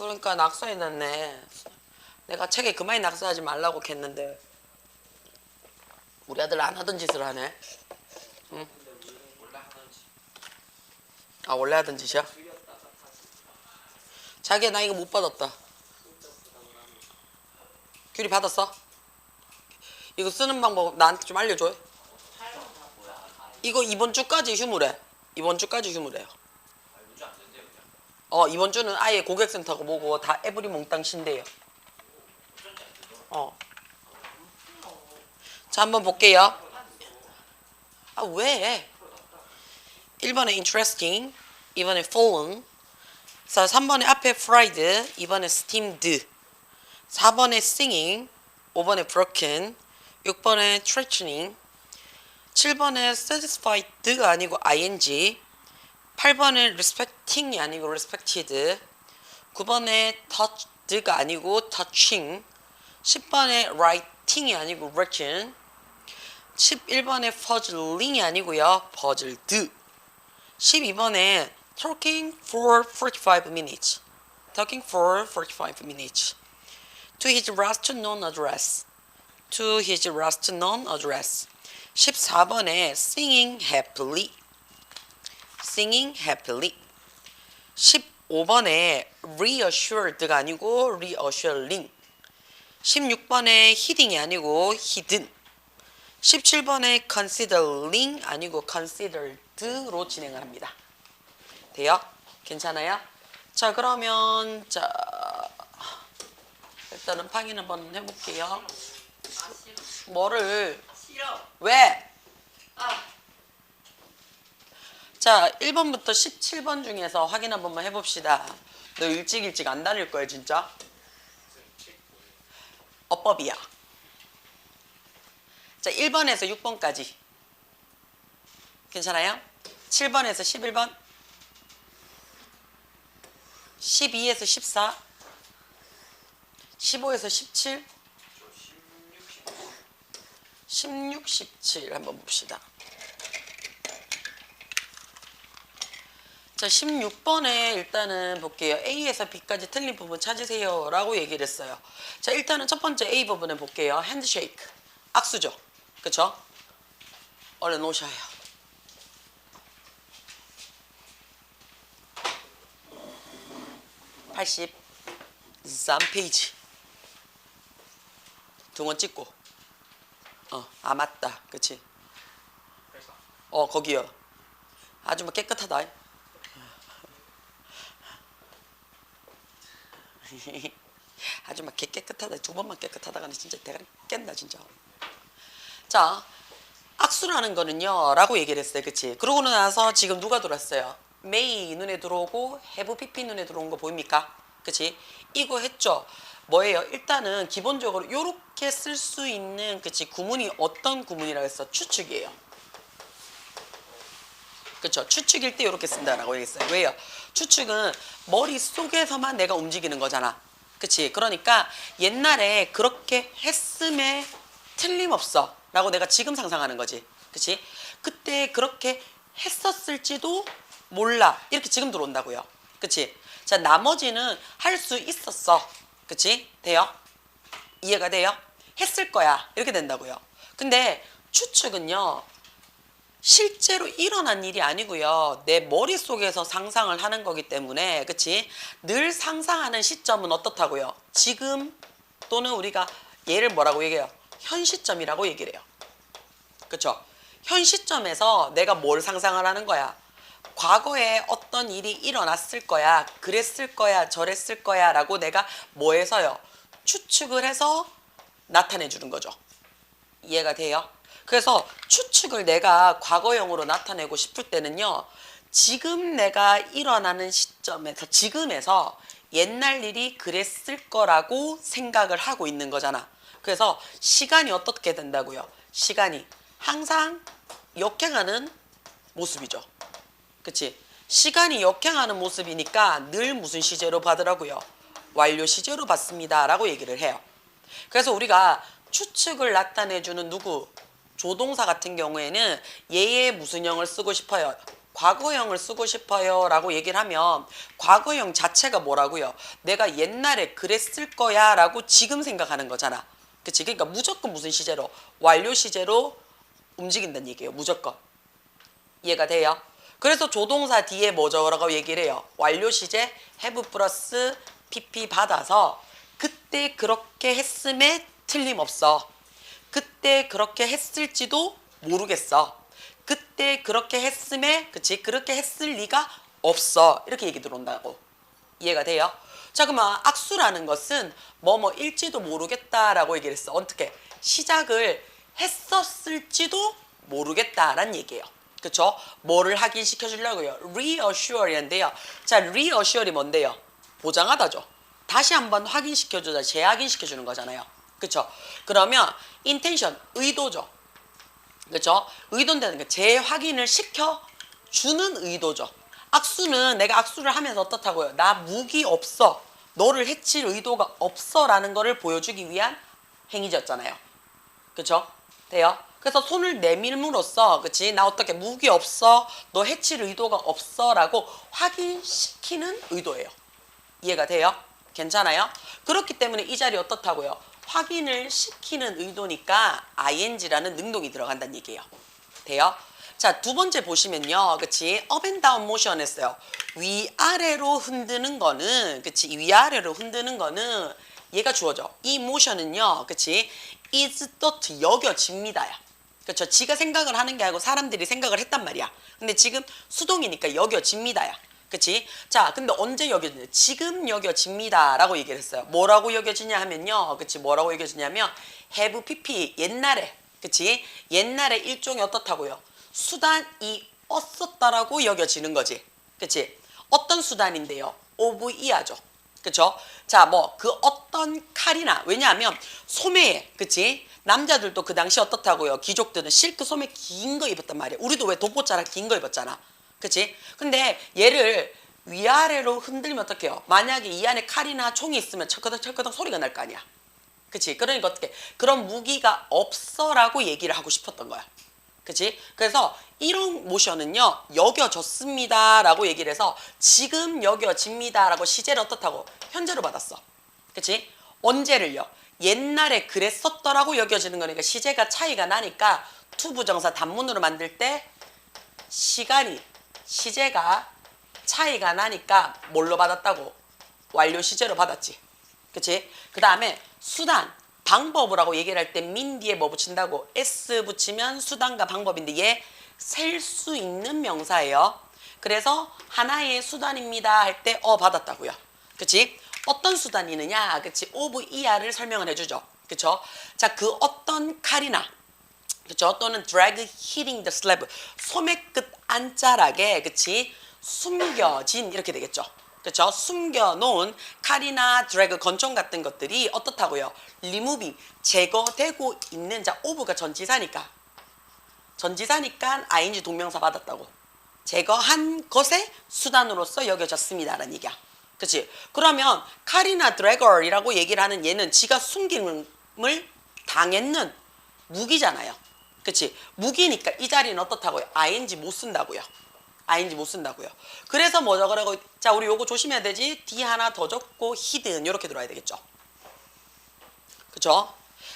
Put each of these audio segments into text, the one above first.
그러니까 낙서해놨네. 내가 책에 그만이 낙서하지 말라고 했는데 우리 아들 안 하던 짓을 하네. 응? 아 원래 하던 짓이야? 자기야 나 이거 못 받았다. 규리 받았어? 이거 쓰는 방법 나한테 좀 알려줘요. 이거 이번 주까지 휴무래. 이번 주까지 휴무래요. 이번 주는 아예 고객센터고 뭐고 다 에브리 몽땅 신대요. 자 한번 볼게요. 아 왜? 1번에 interesting, 2번에 fallen, 3번에 앞에 fried, 2번에 steamed, 4번에 singing, 5번에 broken, 6번에 threatening, 7번에 satisfied가 아니고 ing, 8번에 respecting이 아니고 respected, 9번에 touched가 아니고 touching, 10번에 writing이 아니고 written, 11번에 puzzling이 아니고요 puzzled, 12번에 talking for 45 minutes, talking for 45 minutes, to his last known address, to his last known address. 14번에 singing happily, singing happily. 15번에 reassured가 아니고 reassuring. 16번에 heeding이 아니고 hidden. 17번에 considering 아니고 considered로 진행을 합니다. 돼요? 괜찮아요? 자 그러면 자 일단은 확인 한번 해볼게요. 뭐를? 왜? 자 1번부터 17번 중에서 확인 한 번만 해봅시다. 너 일찍 안 다닐 거야 진짜? 어법이야. 자 1번에서 6번까지 괜찮아요? 7번에서 11번, 12에서 14, 15에서 17, 16, 17 한번 봅시다. 자 16번에 일단은 볼게요. A에서 B까지 틀린 부분 찾으세요 라고 얘기를 했어요. 자 일단은 첫 번째 A 부분에 볼게요. 핸드쉐이크, 악수죠. 그쵸? 얼른 오셔요. (80) 3페이지 등원 찍고 아 맞다 그치 거기요. 아주 뭐 깨끗하다. 아주 막 깨끗하다. 두 번만 깨끗하다가는 진짜 대가리 깬다 진짜. 자 악수라는 거는요 라고 얘기를 했어요. 그치? 그러고 나서 지금 누가 들어왔어요? may 눈에 들어오고 have pp 눈에 들어온 거 보입니까? 그치? 이거 했죠? 뭐예요? 일단은 기본적으로 요렇게 쓸 수 있는 그치? 구문이 어떤 구문이라고 했어? 추측이에요. 그쵸? 추측일 때 요렇게 쓴다라고 얘기했어요. 왜요? 추측은 머릿속에서만 내가 움직이는 거잖아. 그치? 그러니까 옛날에 그렇게 했음에 틀림없어 라고 내가 지금 상상하는 거지. 그치? 그때 그렇게 했었을지도 몰라 이렇게 지금 들어온다고요. 그치? 자 나머지는 할 수 있었어. 그치? 돼요? 이해가 돼요? 했을 거야 이렇게 된다고요. 근데 추측은요 실제로 일어난 일이 아니고요 내 머릿속에서 상상을 하는 거기 때문에 그치? 늘 상상하는 시점은 어떻다고요? 지금 또는 우리가 얘를 뭐라고 얘기해요? 현 시점이라고 얘기를 해요. 그쵸? 현 시점에서 내가 뭘 상상을 하는 거야? 과거에 어떤 일이 일어났을 거야, 그랬을 거야, 저랬을 거야 라고 내가 뭐 해서요? 추측을 해서 나타내 주는 거죠. 이해가 돼요? 그래서 추측을 내가 과거형으로 나타내고 싶을 때는요 지금 내가 일어나는 시점에서 지금에서 옛날 일이 그랬을 거라고 생각을 하고 있는 거잖아. 그래서 시간이 어떻게 된다고요? 시간이 항상 역행하는 모습이죠. 그치? 시간이 역행하는 모습이니까 늘 무슨 시제로 받으라고요? 완료 시제로 받습니다 라고 얘기를 해요. 그래서 우리가 추측을 나타내주는 누구? 조동사 같은 경우에는 얘의 무슨 형을 쓰고 싶어요? 과거형을 쓰고 싶어요 라고 얘기를 하면 과거형 자체가 뭐라고요? 내가 옛날에 그랬을 거야 라고 지금 생각하는 거잖아. 그치? 그러니까 무조건 무슨 시제로? 완료 시제로 움직인다는 얘기예요. 무조건. 이해가 돼요? 그래서 조동사 뒤에 뭐 적으라고 얘기를 해요? 완료 시제 have 플러스 pp 받아서 그때 그렇게 했음에 틀림없어. 그때 그렇게 했을지도 모르겠어. 그때 그렇게 했음에 그치? 그렇게 했을 리가 없어. 이렇게 얘기 들어온다고. 이해가 돼요? 자, 그러면 악수라는 것은 뭐뭐일지도 모르겠다라고 얘기를 했어. 어떻게? 시작을 했었을지도 모르겠다라는 얘기예요. 그쵸? 뭐를 확인시켜 주려고요? reassure인데요. 자, reassure이 뭔데요? 보장하다죠. 다시 한번 확인시켜 주자, 재확인시켜 주는 거잖아요. 그쵸? 그러면 intention, 의도죠. 그쵸? 의도인다는 게 재확인을 시켜 주는 의도죠. 악수는 내가 악수를 하면서 어떻다고요? 나 무기 없어. 너를 해칠 의도가 없어 라는 거를 보여주기 위한 행위였잖아요. 그쵸? 돼요? 그래서 손을 내밀므로써 그치? 나 어떻게 무기 없어. 너 해칠 의도가 없어 라고 확인시키는 의도예요. 이해가 돼요? 괜찮아요? 그렇기 때문에 이 자리 어떻다고요? 확인을 시키는 의도니까 ing라는 능동이 들어간다는 얘기예요. 돼요? 자, 두 번째 보시면요. 그치? up and down motion 했어요. 위아래로 흔드는 거는, 그치? 위아래로 흔드는 거는 얘가 주어져. 이 motion은요. 그치? is thought, 여겨집니다야. 그쵸? 지가 생각을 하는 게 아니고 사람들이 생각을 했단 말이야. 근데 지금 수동이니까 여겨집니다야. 그치? 자, 근데 언제 여겨지냐? 지금 여겨집니다. 라고 얘기를 했어요. 뭐라고 여겨지냐 하면요. 그치? 뭐라고 여겨지냐면, have pp, 옛날에. 그치? 옛날에 일종의 어떻다고요? 수단이 없었다라고 여겨지는 거지. 그치? 어떤 수단인데요? 오브이하죠. 그쵸? 자, 뭐, 그 어떤 칼이나, 왜냐하면, 소매에, 그치? 남자들도 그 당시 어떻다고요? 귀족들은 실크 소매 긴 거 입었단 말이야. 우리도 왜 돋보자락 긴 거 입었잖아. 그치? 근데 얘를 위아래로 흔들면 어떡해요? 만약에 이 안에 칼이나 총이 있으면 철커덕철커덕 소리가 날 거 아니야. 그치? 그러니까 어떻게? 그런 무기가 없어라고 얘기를 하고 싶었던 거야. 그치? 그래서 이런 모션은요, 여겨졌습니다 라고 얘기를 해서 지금 여겨집니다 라고 시제를 어떻다고? 현재로 받았어. 그치? 언제를요? 옛날에 그랬었더라고 여겨지는 거니까 시제가 차이가 나니까 투부정사 단문으로 만들 때 시제가 차이가 나니까 뭘로 받았다고? 완료 시제로 받았지. 그치? 그 다음에 수단, 방법이라고 얘기를 할 때 민 뒤에 뭐 붙인다고? s 붙이면 수단과 방법인데 얘 셀 수 있는 명사예요. 그래서 하나의 수단입니다 할 때 받았다고요. 그치? 어떤 수단이느냐? 그치? of er를 설명을 해주죠. 그쵸? 자, 그 어떤 칼이나 그쵸? 또는 drag hitting the slab, 소매 끝 안자락에 그치? 숨겨진 이렇게 되겠죠. 그쵸? 숨겨놓은 칼이나 드래그, 권총 같은 것들이 어떻다고요? 리무빙, 제거되고 있는, 자, 오브가 전치사니까 ing 동명사 받았다고. 제거한 것의 수단으로서 여겨졌습니다 라는 얘기야. 그치? 그러면 칼이나 드래거이라고 얘기를 하는 얘는 지가 숨김을 당했는 무기잖아요. 그치? 무기니까 이 자리는 어떻다고요? ing 못 쓴다고요. ing 못 쓴다고요. 그래서 뭐 적으라고? 자, 우리 요거 조심해야 되지. D 하나 더 적고 hidden 이렇게 들어와야 되겠죠. 그쵸?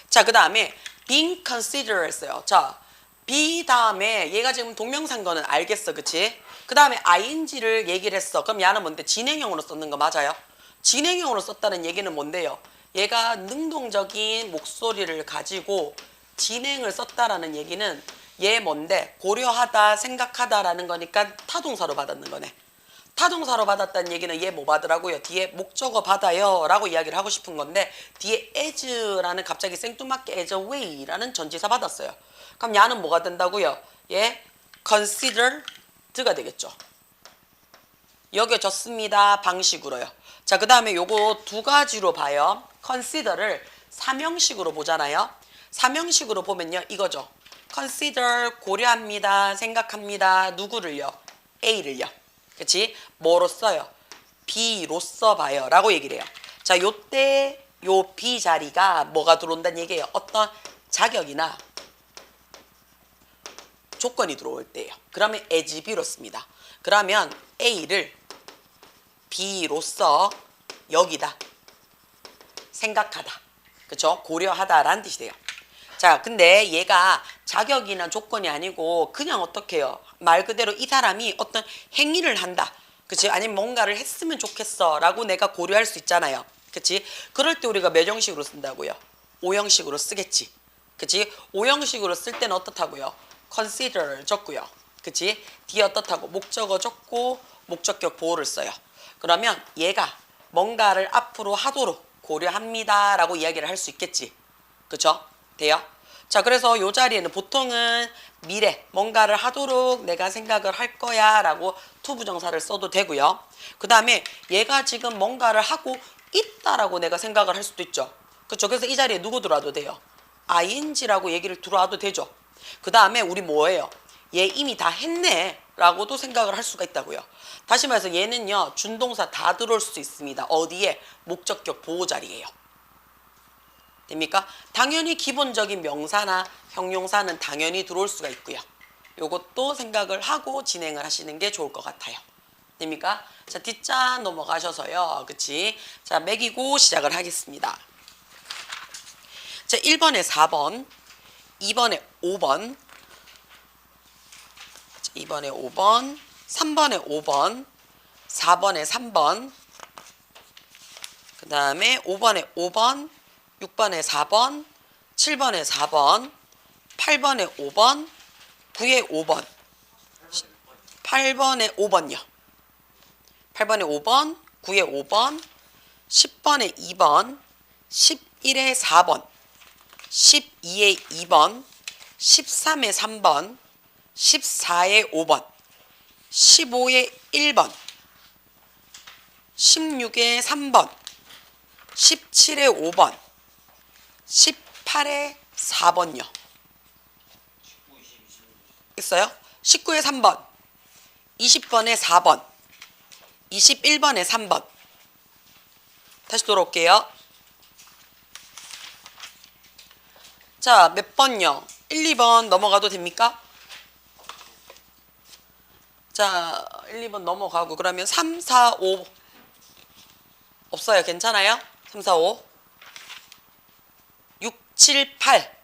자, 그 다음에 being considered 했어요. 자, be 다음에 얘가 지금 동명사인 거는 알겠어. 그치? 그 다음에 ing를 얘기를 했어. 그럼 얘는 뭔데? 진행형으로 썼는 거 맞아요? 진행형으로 썼다는 얘기는 뭔데요? 얘가 능동적인 목소리를 가지고 진행을 썼다라는 얘기는 얘 뭔데? 고려하다, 생각하다라는 거니까 타동사로 받았는 거네. 타동사로 받았다는 얘기는 얘 뭐 받으라고요? 뒤에 목적어 받아요 라고 이야기를 하고 싶은 건데 뒤에 as라는 갑자기 생뚱맞게 as a way라는 전치사 받았어요. 그럼 얘는 뭐가 된다고요? 얘 considered가 되겠죠. 여겨졌습니다 방식으로요. 자, 그 다음에 요거 두 가지로 봐요. consider를 삼형식으로 보잖아요. 삼형식으로 보면요 이거죠. consider 고려합니다, 생각합니다. 누구를요? A를요. 그치? 뭐로써요? B로써 봐요 라고 얘기를 해요. 자, 요때 요 B 자리가 뭐가 들어온다는 얘기예요? 어떤 자격이나 조건이 들어올 때예요. 그러면 as B로 씁니다. 그러면 A를 B로서 여기다 생각하다. 그쵸? 고려하다라는 뜻이 돼요. 자, 근데 얘가 자격이나 조건이 아니고 그냥 어떻게 해요? 말 그대로 이 사람이 어떤 행위를 한다. 그치? 아니면 뭔가를 했으면 좋겠어 라고 내가 고려할 수 있잖아요. 그치? 그럴 때 우리가 몇 형식으로 쓴다고요? 5형식으로 쓰겠지. 그치? 5형식으로 쓸 때는 어떻다고요? consider 적고요. 그치? 뒤에 어떻다고? 목적어 적고 목적격 보호를 써요. 그러면 얘가 뭔가를 앞으로 하도록 고려합니다 라고 이야기를 할 수 있겠지. 그쵸? 돼요? 자, 그래서 이 자리에는 보통은 미래, 뭔가를 하도록 내가 생각을 할 거야 라고 투부정사를 써도 되고요. 그 다음에 얘가 지금 뭔가를 하고 있다라고 내가 생각을 할 수도 있죠. 그쵸? 그래서 이 자리에 누구 들어와도 돼요? ing라고 얘기를 들어와도 되죠. 그 다음에 우리 뭐예요? 얘 이미 다 했네 라고도 생각을 할 수가 있다고요. 다시 말해서 얘는요, 준동사 다 들어올 수 있습니다. 어디에? 목적격 보호 자리예요. 됩니까? 당연히 기본적인 명사나 형용사는 당연히 들어올 수가 있고요. 요것도 생각을 하고 진행을 하시는 게 좋을 것 같아요. 됩니까? 자, 뒷자 넘어가셔서요. 그치? 자, 매기고 시작을 하겠습니다. 자, 1번에 4번, 2번에 5번, 자, 2번에 5번, 3번에 5번, 4번에 3번, 그 다음에 5번에 5번, 6번에 4번, 7번에 4번, 8번에 5번, 9에 5번, 8번에 5번요. 8번에 5번, 9에 5번, 10번에 2번, 11에 4번, 12에 2번, 13에 3번, 14에 5번, 15에 1번, 16에 3번, 17에 5번, 18에 4번요. 있어요? 19에 3번, 20번에 4번, 21번에 3번. 다시 돌아올게요. 자, 몇 번요? 1, 2번 넘어가도 됩니까? 자, 1, 2번 넘어가고 그러면 3, 4, 5 없어요. 괜찮아요? 3, 4, 5 6, 7, 8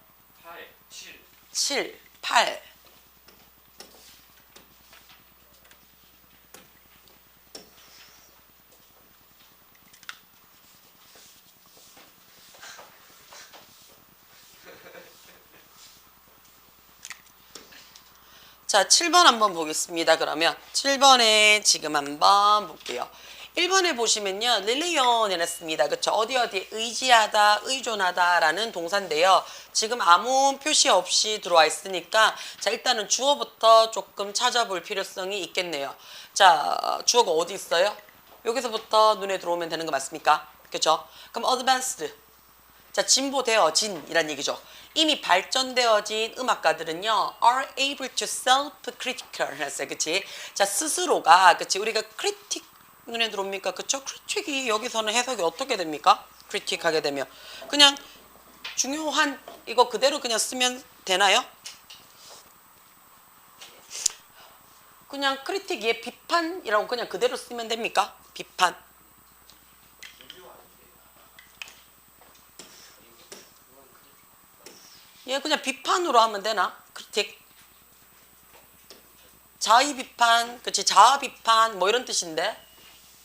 7, 8 자, 7번 한번 보겠습니다. 그러면 7번에 지금 한번 볼게요. 1번에 보시면요. 릴리온이라 씁니다. 그쵸? 어디 의지하다, 의존하다 라는 동사인데요. 지금 아무 표시 없이 들어와 있으니까 자, 일단은 주어부터 조금 찾아볼 필요성이 있겠네요. 자, 주어가 어디 있어요? 여기서부터 눈에 들어오면 되는 거 맞습니까? 그쵸? 그럼 advanced. 자, 진보되어진 이란 얘기죠. 이미 발전되어진 음악가들은요, are able to self-critical 했어요. 그치? 자, 스스로가, 그치? 우리가 critic 눈에 들어옵니까? 그쵸? critic이 여기서는 해석이 어떻게 됩니까? critic 하게 되면. 그냥 중요한, 이거 그대로 그냥 쓰면 되나요? 그냥 critic의 비판이라고 그냥 그대로 쓰면 됩니까? 비판. 얘 그냥 비판으로 하면 되나? 크리틱. 자의 비판, 그치? 자아 비판, 뭐 이런 뜻인데?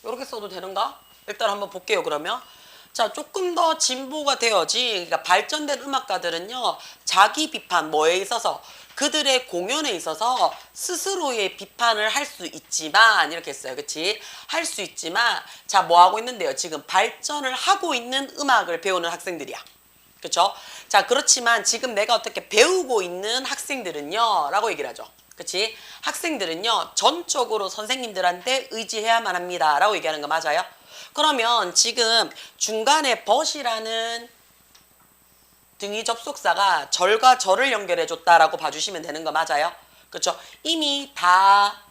이렇게 써도 되는가? 일단 한번 볼게요, 그러면. 자, 조금 더 진보가 되어지, 그러니까 발전된 음악가들은요, 자기 비판, 뭐에 있어서, 그들의 공연에 있어서 스스로의 비판을 할 수 있지만, 이렇게 했어요, 그치? 할 수 있지만, 자, 뭐 하고 있는데요? 지금 발전을 하고 있는 음악을 배우는 학생들이야. 그쵸? 자, 그렇지만 지금 내가 어떻게 배우고 있는 학생들은요 라고 얘기를 하죠. 그치? 학생들은요 전적으로 선생님들한테 의지해야만 합니다 라고 얘기하는 거 맞아요? 그러면 지금 중간에 but이라는 등위 접속사가 절과 절을 연결해 줬다라고 봐주시면 되는 거 맞아요? 그쵸? 이미 다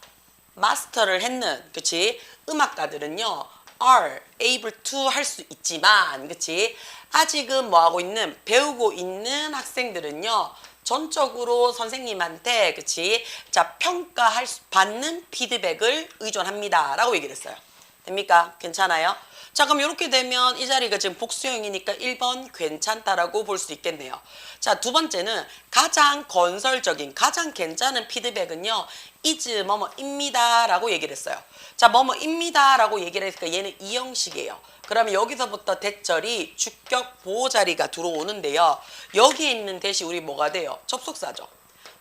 마스터를 했는, 그치? 음악가들은요 are able to 할 수 있지만, 그치? 아직은 뭐 하고 있는, 배우고 있는 학생들은요 전적으로 선생님한테 그치 자 평가할 받는 피드백을 의존합니다 라고 얘기를 했어요. 됩니까? 괜찮아요? 자 그럼 이렇게 되면 이 자리가 지금 복수형이니까 1번 괜찮다라고 볼 수 있겠네요. 자 두 번째는 가장 건설적인 가장 괜찮은 피드백은요 is 뭐뭐입니다 라고 얘기를 했어요. 자 뭐뭐입니다 라고 얘기를 했으니까 얘는 이 형식이에요. 그러면 여기서부터 대절이 주격 보호 자리가 들어오는데요. 여기에 있는 대시 우리 뭐가 돼요? 접속사죠.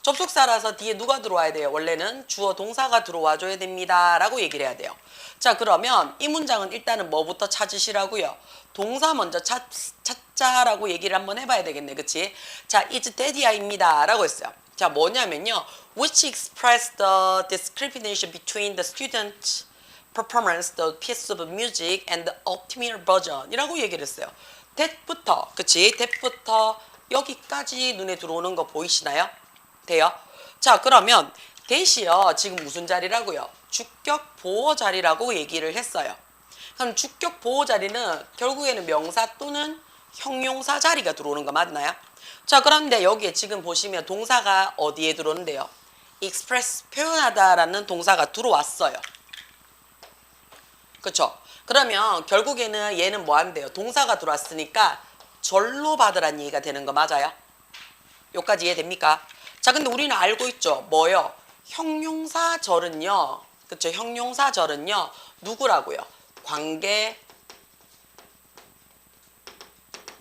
접속사라서 뒤에 누가 들어와야 돼요? 원래는 주어 동사가 들어와 줘야 됩니다 라고 얘기를 해야 돼요. 자 그러면 이 문장은 일단은 뭐부터 찾으시라고요? 동사 먼저 찾자라고 얘기를 한번 해봐야 되겠네. 그치? 자 is daddy입니다 라고 했어요. 자 뭐냐면요 which express the discrimination between the student performance, the piece of music and the optimal version 이라고 얘기를 했어요. that부터 그치? that부터 여기까지 눈에 들어오는 거 보이시나요? 돼요? 자 그러면 that이요 지금 무슨 자리라고요? 주격 보호 자리라고 얘기를 했어요. 그럼 주격 보호 자리는 결국에는 명사 또는 형용사 자리가 들어오는 거 맞나요? 자 그런데 여기에 지금 보시면 동사가 어디에 들어오는데요? express 표현하다라는 동사가 들어왔어요. 그렇죠? 그러면 결국에는 얘는 뭐 한대요? 동사가 들어왔으니까 절로 받으란 얘기가 되는 거 맞아요? 여기까지 이해됩니까? 자 근데 우리는 알고 있죠. 뭐요? 형용사절은요. 그렇죠? 형용사절은요. 누구라고요? 관계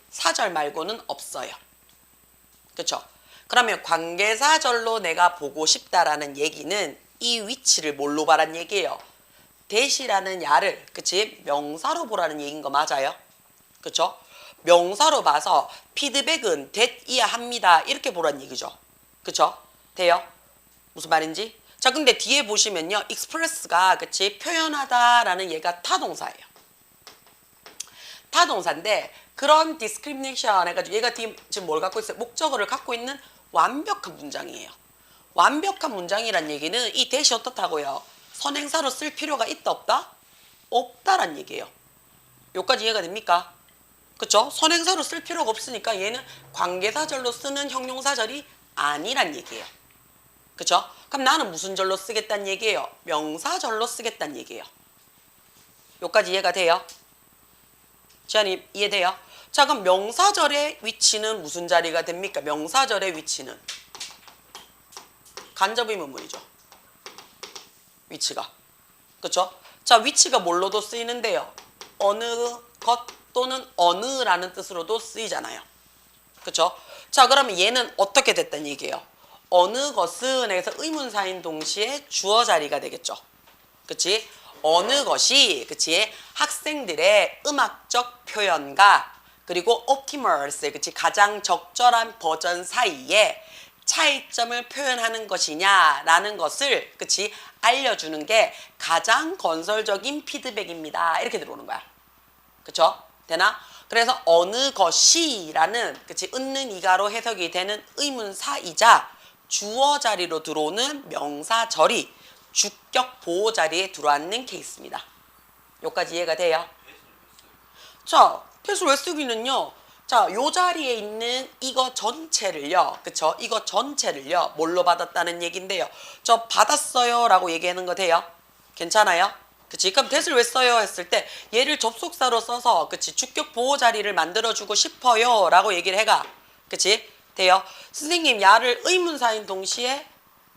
사절 말고는 없어요. 그렇죠? 그러면 관계사절로 내가 보고 싶다라는 얘기는 이 위치를 뭘로 봐란 얘기예요? that이라는 야를 그치? 명사로 보라는 얘기인 거 맞아요? 그렇죠? 명사로 봐서 피드백은 that이야 합니다. 이렇게 보라는 얘기죠. 그렇죠? 돼요? 무슨 말인지? 자 근데 뒤에 보시면요. express가 그치? 표현하다라는 얘가 타동사예요. 타동사인데 그런 discrimination 해가지고 얘가 지금 뭘 갖고 있어요? 목적어를 갖고 있는 완벽한 문장이에요. 완벽한 문장이란 얘기는 이 that이 어떻다고요? 선행사로 쓸 필요가 있다 없다? 없다란 얘기예요. 여기까지 이해가 됩니까? 그쵸? 선행사로 쓸 필요가 없으니까 얘는 관계사절로 쓰는 형용사절이 아니란 얘기예요. 그쵸? 그럼 나는 무슨 절로 쓰겠다는 얘기예요? 명사절로 쓰겠다는 얘기예요. 여기까지 이해가 돼요? 지안이 이해돼요? 자 그럼 명사절의 위치는 무슨 자리가 됩니까? 명사절의 위치는 간접의문문이죠. 위치가. 그쵸? 자 위치가 뭘로도 쓰이는데요. 어느 것 또는 어느라는 뜻으로도 쓰이잖아요. 그쵸? 자 그러면 얘는 어떻게 됐다는 얘기예요? 어느 것은 해서 의문사인 동시에 주어 자리가 되겠죠. 그치? 어느 것이 그치? 학생들의 음악적 표현과 그리고 optimals의 그치? 가장 적절한 버전 사이에 차이점을 표현하는 것이냐라는 것을 그치? 알려주는 게 가장 건설적인 피드백입니다. 이렇게 들어오는 거야. 그쵸? 되나? 그래서 어느 것이라는 그치? 은는 이가로 해석이 되는 의문사이자 주어 자리로 들어오는 명사절이 주격 보호 자리에 들어앉는 케이스입니다. 여기까지 이해가 돼요? 자, that을 왜 쓰기는요. 자, 요 자리에 있는 이거 전체를요. 그쵸? 이거 전체를요. 뭘로 받았다는 얘긴데요. 저 받았어요 라고 얘기하는 거 돼요? 괜찮아요? 그치? 그럼 that을 왜 써요? 했을 때 얘를 접속사로 써서 그치? 주격 보호 자리를 만들어주고 싶어요 라고 얘기를 해가. 그치? 돼요? 선생님 야를 의문사인 동시에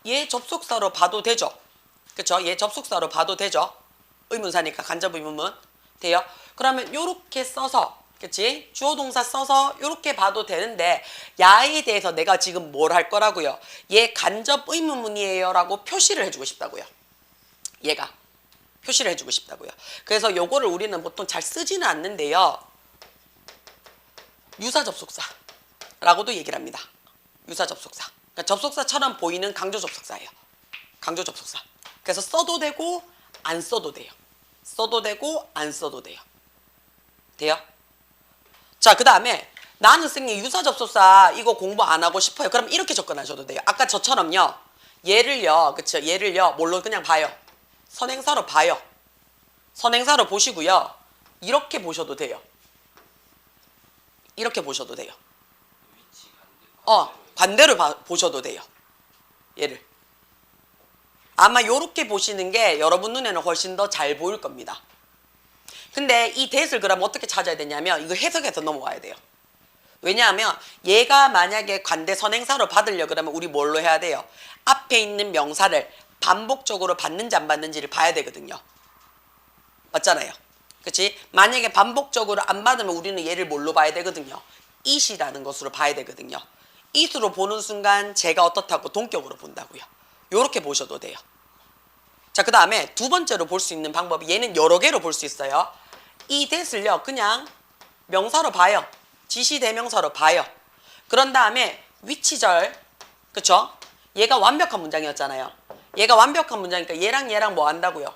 얘 접속사로 봐도 되죠? 그쵸? 얘 접속사로 봐도 되죠? 의문사니까 간접의문문. 돼요? 그러면 요렇게 써서 그치? 주어 동사 써서 요렇게 봐도 되는데 야에 대해서 내가 지금 뭘 할 거라고요? 얘 간접 의문문이에요 라고 표시를 해주고 싶다고요. 얘가 표시를 해주고 싶다고요. 그래서 요거를 우리는 보통 잘 쓰지는 않는데요. 유사 접속사라고도 얘기를 합니다. 유사 접속사. 그러니까 접속사처럼 보이는 강조 접속사예요. 강조 접속사. 그래서 써도 되고 안 써도 돼요. 써도 되고 안 써도 돼요. 돼요? 자, 그 다음에 나는 선생님 유사 접속사 이거 공부 안 하고 싶어요. 그럼 이렇게 접근하셔도 돼요. 아까 저처럼요. 얘를요. 그쵸? 얘를요. 뭘로 그냥 봐요. 선행사로 봐요. 선행사로 보시고요. 이렇게 보셔도 돼요. 이렇게 보셔도 돼요. 반대로 보셔도 돼요. 얘를. 아마 요렇게 보시는 게 여러분 눈에는 훨씬 더 잘 보일 겁니다. 근데 이 that을 그럼 어떻게 찾아야 되냐면 이거 해석해서 넘어가야 돼요. 왜냐하면 얘가 만약에 관대 선행사로 받으려 그러면 우리 뭘로 해야 돼요? 앞에 있는 명사를 반복적으로 받는지 안 받는지를 봐야 되거든요. 맞잖아요. 그치? 만약에 반복적으로 안 받으면 우리는 얘를 뭘로 봐야 되거든요. it이라는 것으로 봐야 되거든요. it으로 보는 순간 제가 어떻다고 동격으로 본다고요. 요렇게 보셔도 돼요. 자, 그 다음에 두 번째로 볼 수 있는 방법이 얘는 여러 개로 볼 수 있어요. 이 that을요 그냥 명사로 봐요. 지시대명사로 봐요. 그런 다음에 위치절, 그쵸? 얘가 완벽한 문장이었잖아요. 얘가 완벽한 문장이니까 얘랑 뭐 한다고요?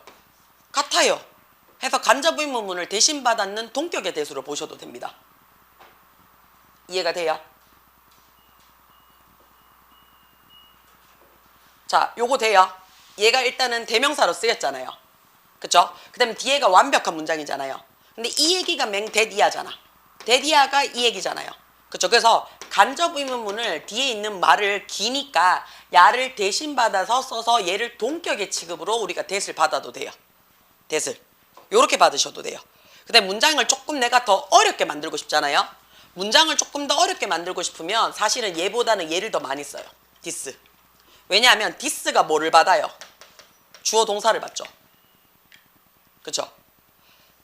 같아요. 해서 간접 의문문을 대신 받았는 동격의 that으로 보셔도 됩니다. 이해가 돼요? 자, 요거 돼요. 얘가 일단은 대명사로 쓰였잖아요. 그쵸? 그 다음에 뒤에가 완벽한 문장이잖아요. 근데 이 얘기가 맹 that이야잖아. that이야가 이 얘기잖아요. 그쵸? 그래서 간접 의문문을 뒤에 있는 말을 기니까 야를 대신 받아서 써서 얘를 동격의 취급으로 우리가 that을 받아도 돼요. that을. 요렇게 받으셔도 돼요. 그 다음에 문장을 조금 내가 더 어렵게 만들고 싶잖아요. 문장을 조금 더 어렵게 만들고 싶으면 사실은 얘보다는 얘를 더 많이 써요. this. 왜냐하면 this가 뭐를 받아요? 주어 동사를 받죠. 그쵸?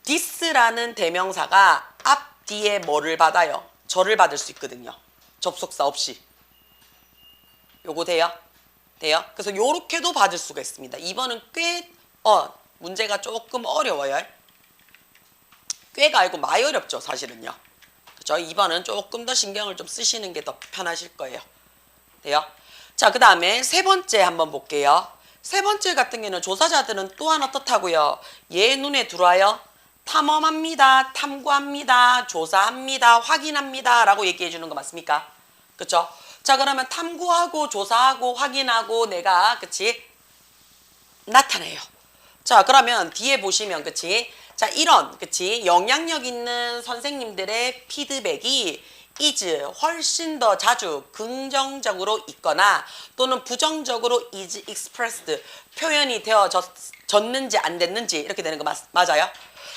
this라는 대명사가 앞 뒤에 뭐를 받아요? 절을 받을 수 있거든요. 접속사 없이. 요거 돼요? 돼요? 그래서 요렇게도 받을 수가 있습니다. 2번은 꽤 문제가 조금 어려워요. 꽤가 아니고 많이 어렵죠, 사실은요. 그쵸? 2번은 조금 더 신경을 좀 쓰시는 게 더 편하실 거예요. 돼요? 자, 그 다음에 세 번째 한번 볼게요. 세 번째 같은 경우는 조사자들은 또한 어떻다고요? 얘 눈에 들어와요. 탐험합니다, 탐구합니다, 조사합니다, 확인합니다 라고 얘기해 주는 거 맞습니까? 그쵸? 자, 그러면 탐구하고 조사하고 확인하고 내가 그치? 나타내요. 자, 그러면 뒤에 보시면 그치? 자, 이런 그치? 영향력 있는 선생님들의 피드백이 is 훨씬 더 자주 긍정적으로 있거나 또는 부정적으로 is expressed 표현이 되어졌는지 안 됐는지 이렇게 되는 거 맞아요?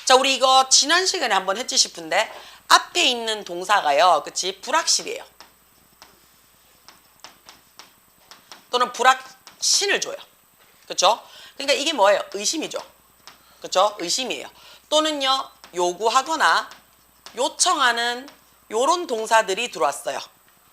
자, 우리 이거 지난 시간에 한번 했지 싶은데 앞에 있는 동사가요, 그치? 불확실이에요. 또는 불확신을 줘요. 그쵸? 그러니까 이게 뭐예요? 의심이죠. 그쵸? 의심이에요. 또는요, 요구하거나 요청하는 요런 동사들이 들어왔어요.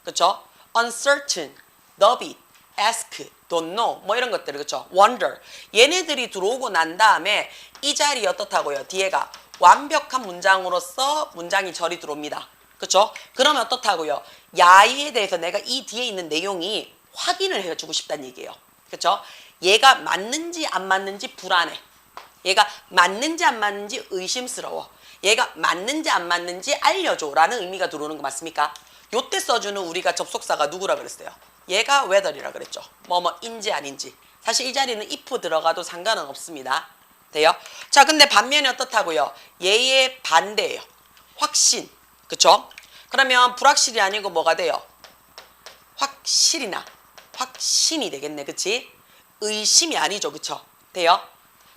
그쵸? uncertain, 너비, ask, don't know 뭐 이런 것들, 그쵸? wonder 얘네들이 들어오고 난 다음에 이 자리 어떻다고요? 뒤에가 완벽한 문장으로서 문장이 절이 들어옵니다. 그쵸? 그러면 어떻다고요? 야에 대해서 내가 이 뒤에 있는 내용이 확인을 해주고 싶다는 얘기예요. 그쵸? 얘가 맞는지 안 맞는지 불안해. 얘가 맞는지 안 맞는지 의심스러워. 얘가 맞는지 안 맞는지 알려줘 라는 의미가 들어오는 거 맞습니까? 요때 써주는 우리가 접속사가 누구라 그랬어요? 얘가 whether이라 그랬죠. 뭐뭐인지 아닌지. 사실 이 자리는 if 들어가도 상관은 없습니다. 돼요? 자, 근데 반면에 어떻다고요? 얘의 반대예요. 확신. 그쵸? 그러면 불확실이 아니고 뭐가 돼요? 확실이나 확신이 되겠네. 그치? 의심이 아니죠. 그쵸? 돼요?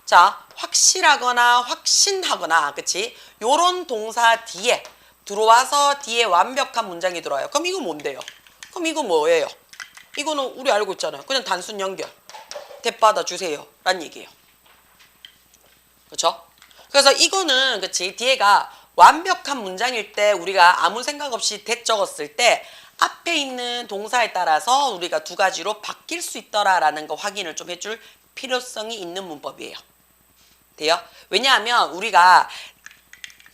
자, 확실하거나 확신하거나 그치? 요런 동사 뒤에 들어와서 뒤에 완벽한 문장이 들어와요. 그럼 이거 뭔데요? 그럼 이거 뭐예요? 이거는 우리 알고 있잖아요. 그냥 단순 연결. 대받아 주세요 라는 얘기예요. 그쵸? 그래서 이거는 그치? 뒤에가 완벽한 문장일 때 우리가 아무 생각 없이 대 적었을 때 앞에 있는 동사에 따라서 우리가 두 가지로 바뀔 수 있더라라는 거 확인을 좀 해줄 필요성이 있는 문법이에요. 돼요? 왜냐하면 우리가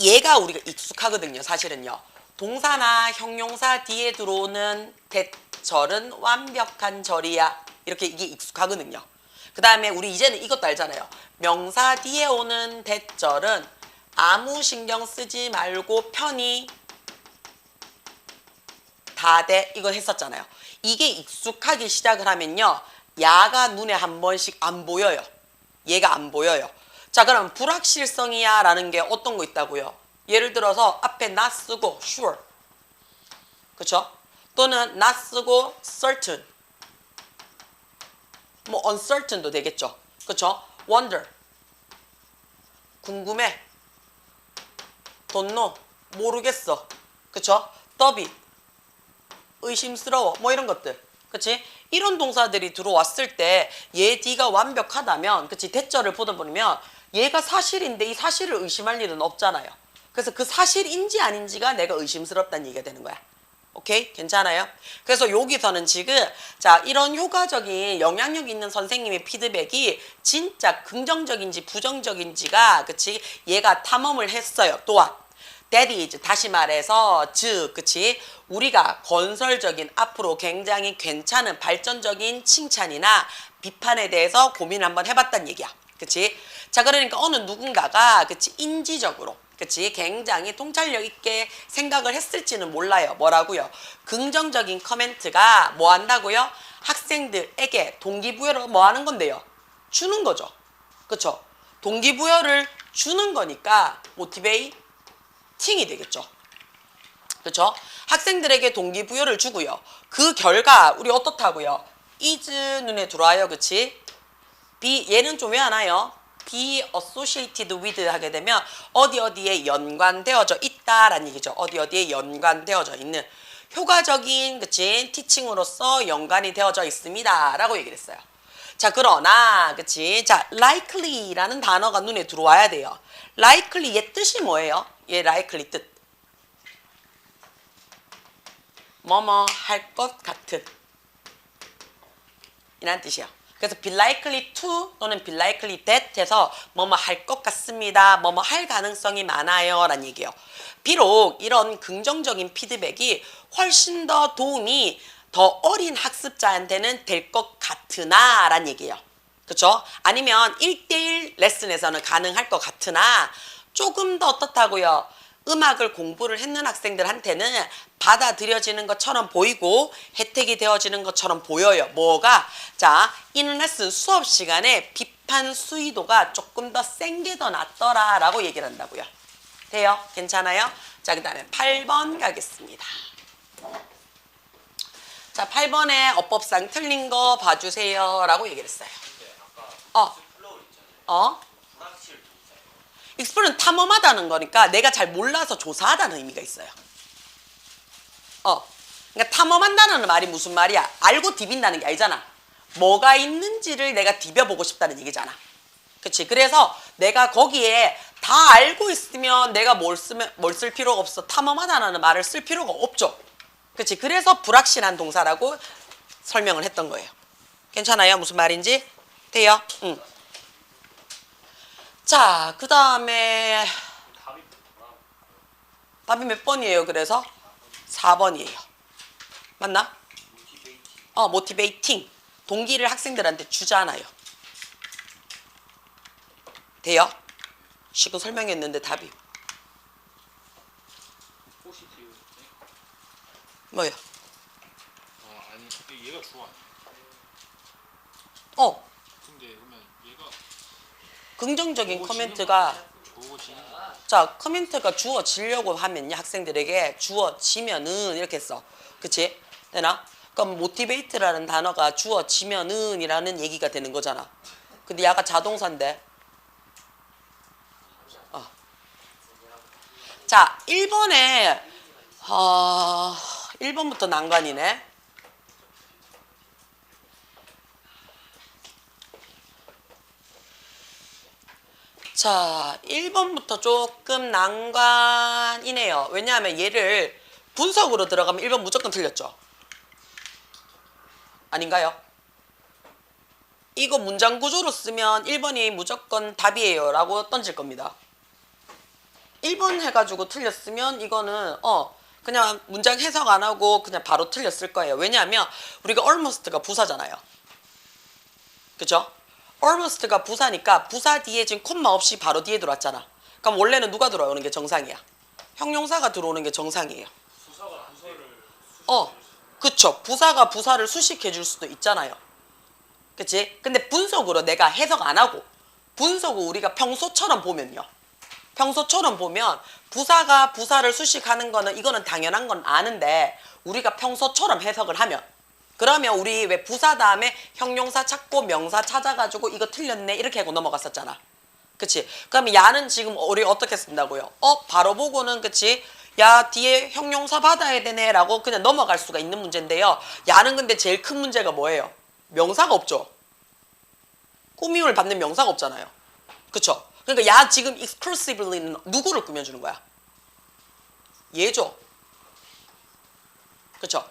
얘가 우리가 익숙하거든요. 사실은요. 동사나 형용사 뒤에 들어오는 대절은 완벽한 절이야. 이렇게 이게 익숙하거든요. 그 다음에 우리 이제는 이것도 알잖아요. 명사 뒤에 오는 대절은 아무 신경 쓰지 말고 편히 다 돼. 이거 했었잖아요. 이게 익숙하기 시작을 하면요. 야가 눈에 한 번씩 안 보여요. 얘가 안 보여요. 자, 그럼 불확실성이야 라는 게 어떤 거 있다고요? 예를 들어서 앞에 not 쓰고 sure. 그쵸? 또는 not 쓰고 certain. 뭐 uncertain도 되겠죠. 그쵸? wonder. 궁금해. don't know. 모르겠어. 그쵸? 더비. 의심스러워. 뭐 이런 것들. 그치? 이런 동사들이 들어왔을 때 얘 D가 완벽하다면 그치? 대절을 보다 보면 얘가 사실인데 이 사실을 의심할 일은 없잖아요. 그래서 그 사실인지 아닌지가 내가 의심스럽다는 얘기가 되는 거야. 오케이? 괜찮아요? 그래서 여기서는 지금 자 이런 효과적인 영향력 있는 선생님의 피드백이 진짜 긍정적인지 부정적인지가 그치? 얘가 탐험을 했어요. 또한 that is 다시 말해서 즉 그치? 우리가 건설적인 앞으로 굉장히 괜찮은 발전적인 칭찬이나 비판에 대해서 고민 한번 해봤단 얘기야. 그치? 자 그러니까 어느 누군가가 그치? 인지적으로 그치? 굉장히 통찰력 있게 생각을 했을지는 몰라요. 뭐라고요? 긍정적인 커멘트가 뭐 한다고요? 학생들에게 동기부여를 뭐 하는 건데요? 주는 거죠. 그쵸? 동기부여를 주는 거니까 모티베이팅이 되겠죠. 그쵸? 학생들에게 동기부여를 주고요. 그 결과 우리 어떻다고요? is 눈에 들어와요. 그치? be 얘는 좀 왜 안 와요? be associated with 하게 되면 어디 어디에 연관되어져 있다라는 얘기죠. 어디 어디에 연관되어져 있는 효과적인 그치 티칭으로서 연관이 되어져 있습니다 라고 얘기를 했어요. 자 그러나 그치 자 likely라는 단어가 눈에 들어와야 돼요. likely 얘 뜻이 뭐예요? 얘 likely 뜻 뭐뭐 할 것 같은 이란 뜻이야. 그래서 be likely to 또는 be likely that 해서 뭐뭐 할 것 같습니다. 뭐뭐 할 가능성이 많아요 라는 얘기예요. 비록 이런 긍정적인 피드백이 훨씬 더 도움이 더 어린 학습자한테는 될 것 같으나 라는 얘기예요. 그렇죠? 아니면 1대1 레슨에서는 가능할 것 같으나 조금 더 어떻다고요? 음악을 공부를 했는 학생들한테는 받아들여지는 것처럼 보이고 혜택이 되어지는 것처럼 보여요. 뭐가? 자, 인레슨 수업 시간에 비판 수위도가 조금 더 센 게 더 낫더라 라고 얘기를 한다고요. 돼요? 괜찮아요? 자, 그 다음에 8번 가겠습니다. 자, 8번에 어법상 틀린 거 봐주세요 라고 얘기를 했어요. 익스플로는 탐험하다는 거니까 내가 잘 몰라서 조사하다는 의미가 있어요. 그러니까 탐험한다는 말이 무슨 말이야? 알고 디빈다는 게 아니잖아. 뭐가 있는지를 내가 디벼보고 싶다는 얘기잖아. 그치? 그래서 내가 거기에 다 알고 있으면 내가 뭘 쓸 필요가 없어. 탐험하다는 말을 쓸 필요가 없죠. 그치? 그래서 불확실한 동사라고 설명을 했던 거예요. 괜찮아요? 무슨 말인지? 돼요? 응. 자, 그 다음에 답이 몇 번이에요? 그래서 4번이에요. 맞나? 모티베이팅. 동기를 학생들한테 주잖아요. 돼요? 지금 설명했는데 답이 뭐요? 아니 근데 얘가 주어 아니야? 근데 그러면 얘가 긍정적인 커멘트가 주어지는 자 커멘트가 주어지려고 하면요 학생들에게 주어지면은 이렇게 써. 그치? 되나? 그럼 모티베이트라는 단어가 주어지면은 이라는 얘기가 되는 거잖아. 근데 얘가 자동사인데 자 1번에 1번부터 난관이네. 자 1번부터 조금 난관이네요. 왜냐하면 얘를 분석으로 들어가면 1번 무조건 틀렸죠. 아닌가요? 이거 문장 구조로 쓰면 1번이 무조건 답이에요 라고 던질 겁니다. 1번 해가지고 틀렸으면 이거는 그냥 문장 해석 안 하고 그냥 바로 틀렸을 거예요. 왜냐하면 우리가 almost가 부사잖아요. 그죠? almost가 부사니까 부사 뒤에 지금 콤마 없이 바로 뒤에 들어왔잖아. 그럼 원래는 누가 들어오는 게 정상이야? 형용사가 들어오는 게 정상이에요. 부사가 부사를 그쵸. 부사가 부사를 수식해 줄 수도 있잖아요. 그치? 근데 분석으로 내가 해석 안 하고 분석을 우리가 평소처럼 보면요. 평소처럼 보면 부사가 부사를 수식하는 거는 이거는 당연한 건 아는데 우리가 평소처럼 해석을 하면 그러면 우리 왜 부사 다음에 형용사 찾고 명사 찾아가지고 이거 틀렸네 이렇게 하고 넘어갔었잖아. 그치? 그러면 야는 지금 우리 어떻게 쓴다고요? 바로 보고는 그치? 야 뒤에 형용사 받아야 되네 라고 그냥 넘어갈 수가 있는 문제인데요. 야는 근데 제일 큰 문제가 뭐예요? 명사가 없죠. 꾸밈을 받는 명사가 없잖아요. 그쵸? 그러니까 야 지금 exclusively는 누구를 꾸며주는 거야? 얘죠. 그쵸?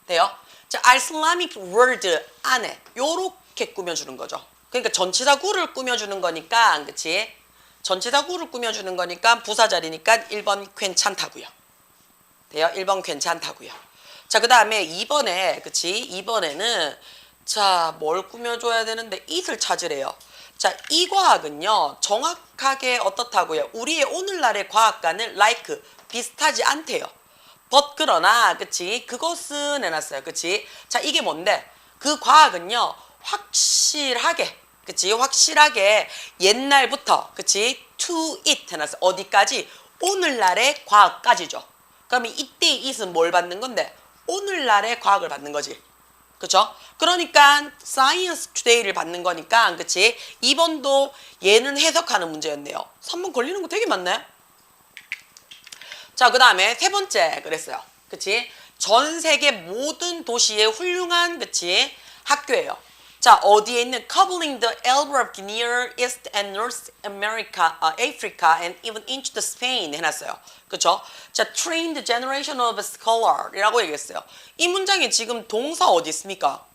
돼요? 자, Islamic word 안에 요렇게 꾸며주는 거죠. 그러니까 전치사구를 꾸며주는 거니까 그치? 전치사구를 꾸며주는 거니까 부사 자리니까 1번 괜찮다고요. 돼요? 1번 괜찮다고요. 자, 그 다음에 2번에 그치? 2번에는 자, 뭘 꾸며줘야 되는데 it을 찾으래요. 자, 이 과학은요 정확하게 어떻다고요? 우리의 오늘날의 과학과는 like 비슷하지 않대요. but 그러나 그치? 그것은 해놨어요. 그치? 자, 이게 뭔데? 그 과학은요 확실하게 그치? 확실하게 옛날부터 그치? to it 해놨어요. 어디까지? 오늘날의 과학까지죠. 그러면 이때의 it은 뭘 받는 건데? 오늘날의 과학을 받는 거지. 그쵸? 그러니까 science today를 받는 거니까 그치? 2번도 얘는 해석하는 문제였네요. 3번 걸리는 거 되게 많네. 자, 그 다음에 세 번째 그랬어요. 그치? 전 세계 모든 도시의 훌륭한 그치? 학교예요. 자, 어디에 있는 coupling the Europe, Near East and North America, Africa and even into the Spain 해놨어요. 그쵸? 자, train the generation of scholar이라고 얘기했어요. 이 문장에 지금 동사 어디 있습니까?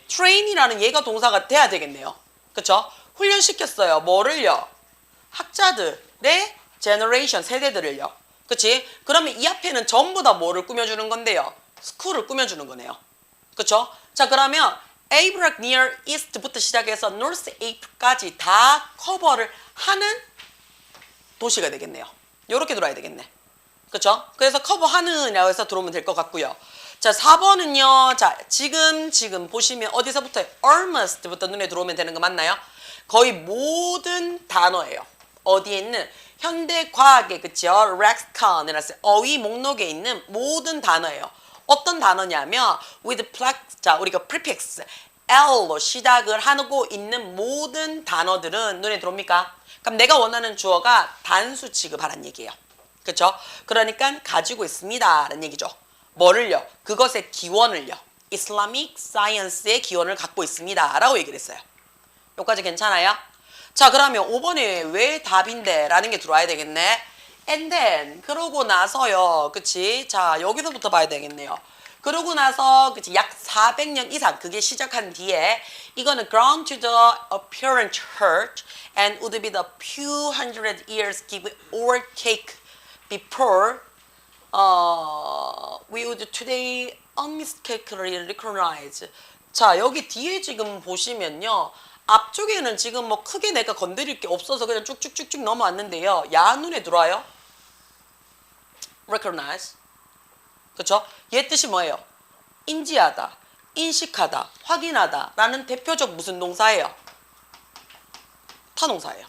train이라는 얘가 동사가 돼야 되겠네요. 그쵸? 훈련시켰어요. 뭐를요? 학자들의 generation, 세대들을요. 그치? 그러면 이 앞에는 전부 다 뭐를 꾸며주는 건데요? school을 꾸며주는 거네요. 그쵸? 자, 그러면 Abraham near East부터 시작해서 North Ape까지 다 커버를 하는 도시가 되겠네요. 요렇게 들어야 되겠네. 그쵸? 그래서 커버하는이라고 해서 들어오면 될 것 같고요. 자, 4번은요. 자, 지금 보시면 어디서부터 almost부터 눈에 들어오면 되는 거 맞나요? 거의 모든 단어예요. 어디에 있는 현대과학의 그쵸? 렉시콘 해놨어요. 어휘 목록에 있는 모든 단어예요. 어떤 단어냐면 with 자, 우리가 prefix L로 시작을 하고 있는 모든 단어들은 눈에 들어옵니까? 그럼 내가 원하는 주어가 단수 취급하라는 얘기예요. 그렇죠? 그러니까 가지고 있습니다 라는 얘기죠. 뭐를요? 그것의 기원을요. Islamic Science의 기원을 갖고 있습니다 라고 얘기를 했어요. 여기까지 괜찮아요? 자, 그러면 5번에 왜 답인데 라는 게 들어와야 되겠네. And then 그러고 나서요. 그치? 자, 여기서부터 봐야 되겠네요. 그러고 나서 그치? 약 400년 이상 그게 시작한 뒤에 이거는 ground to the apparent church and would be the few hundred years give or take before we would today unmistakably recognize. 자, 여기 뒤에 지금 보시면요. 앞쪽에는 지금 뭐 크게 내가 건드릴 게 없어서 그냥 쭉쭉쭉쭉 넘어왔는데요. 야 눈에 들어와요? recognize. 그쵸? 얘 뜻이 뭐예요? 인지하다, 인식하다, 확인하다 라는 대표적 무슨 동사예요? 타동사예요.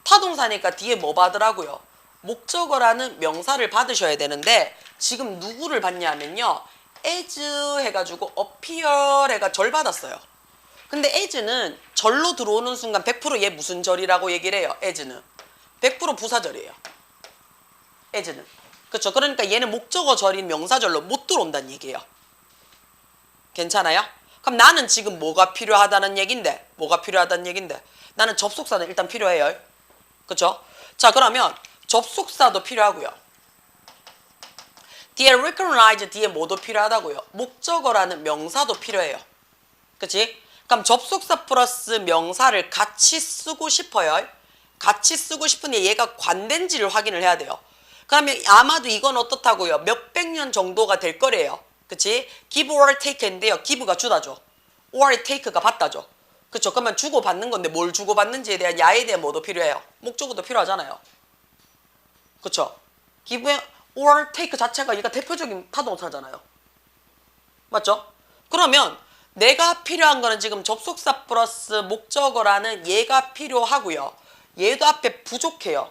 타동사니까 뒤에 뭐 받으라고요? 목적어라는 명사를 받으셔야 되는데 지금 누구를 받냐면요. as 해가지고 appear 해가 절 받았어요. 근데 as는 절로 들어오는 순간 100% 얘 무슨 절이라고 얘기를 해요? as는 100% 부사절이에요. as는. 그렇죠? 그러니까 얘는 목적어 절인 명사절로 못 들어온다는 얘기예요. 괜찮아요? 그럼 나는 지금 뭐가 필요하다는 얘긴데? 뭐가 필요하다는 얘긴데? 나는 접속사는 일단 필요해요. 그렇죠? 자, 그러면 접속사도 필요하고요. 뒤에 recognize 뒤에 뭐도 필요하다고요? 목적어라는 명사도 필요해요. 그치? 그럼 접속사 플러스 명사를 같이 쓰고 싶어요. 같이 쓰고 싶은데 얘가 관된지를 확인을 해야 돼요. 그러면 아마도 이건 어떻다고요? 몇백 년 정도가 될 거래요. 그치? give or take인데요. give가 주다죠. or take가 받다죠. 그쵸? 그러면 주고받는 건데 뭘 주고받는지에 대한 야에 대한 뭐도 필요해요. 목적어도 필요하잖아요. 그쵸? give or take 자체가 얘가 대표적인 타동사잖아요. 맞죠? 그러면 내가 필요한 거는 지금 접속사 플러스 목적어라는 얘가 필요하고요. 얘도 앞에 부족해요.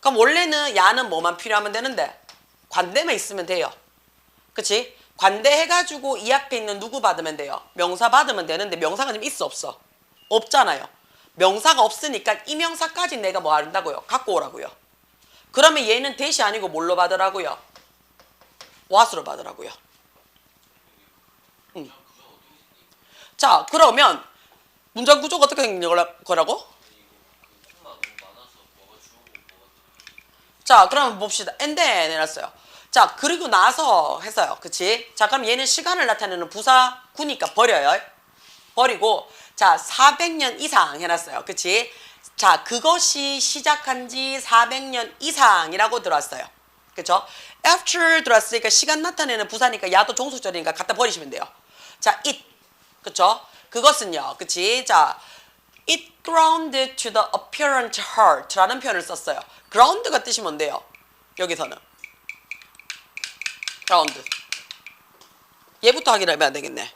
그럼 원래는 야는 뭐만 필요하면 되는데 관대만 있으면 돼요. 그치? 관대해가지고 이 앞에 있는 누구 받으면 돼요? 명사 받으면 되는데 명사가 지금 있어 없어? 없잖아요. 명사가 없으니까 이 명사까지 내가 뭐 한다고요? 갖고 오라고요. 그러면 얘는 대시 아니고 뭘로 받으라고요? what으로 받으라고요. 자, 그러면 문장 구조가 어떻게 생긴 거라고? 자, 그럼 봅시다. and then 해놨어요. 자, 그리고 나서 했어요. 그치? 자, 그럼 얘는 시간을 나타내는 부사구니까 버려요. 버리고, 자, 400년 이상 해놨어요. 그치? 자, 그것이 시작한 지 400년 이상이라고 들어왔어요. 그쵸? after 들어왔으니까 시간 나타내는 부사니까 야도 종속절이니까 갖다 버리시면 돼요. 자, it. 그쵸? 그것은요. 그치? 자, it grounded to the apparent hurt라는 표현을 썼어요. ground가 뜻이 뭔데요? 여기서는. ground. 얘부터 확인하면 안 되겠네.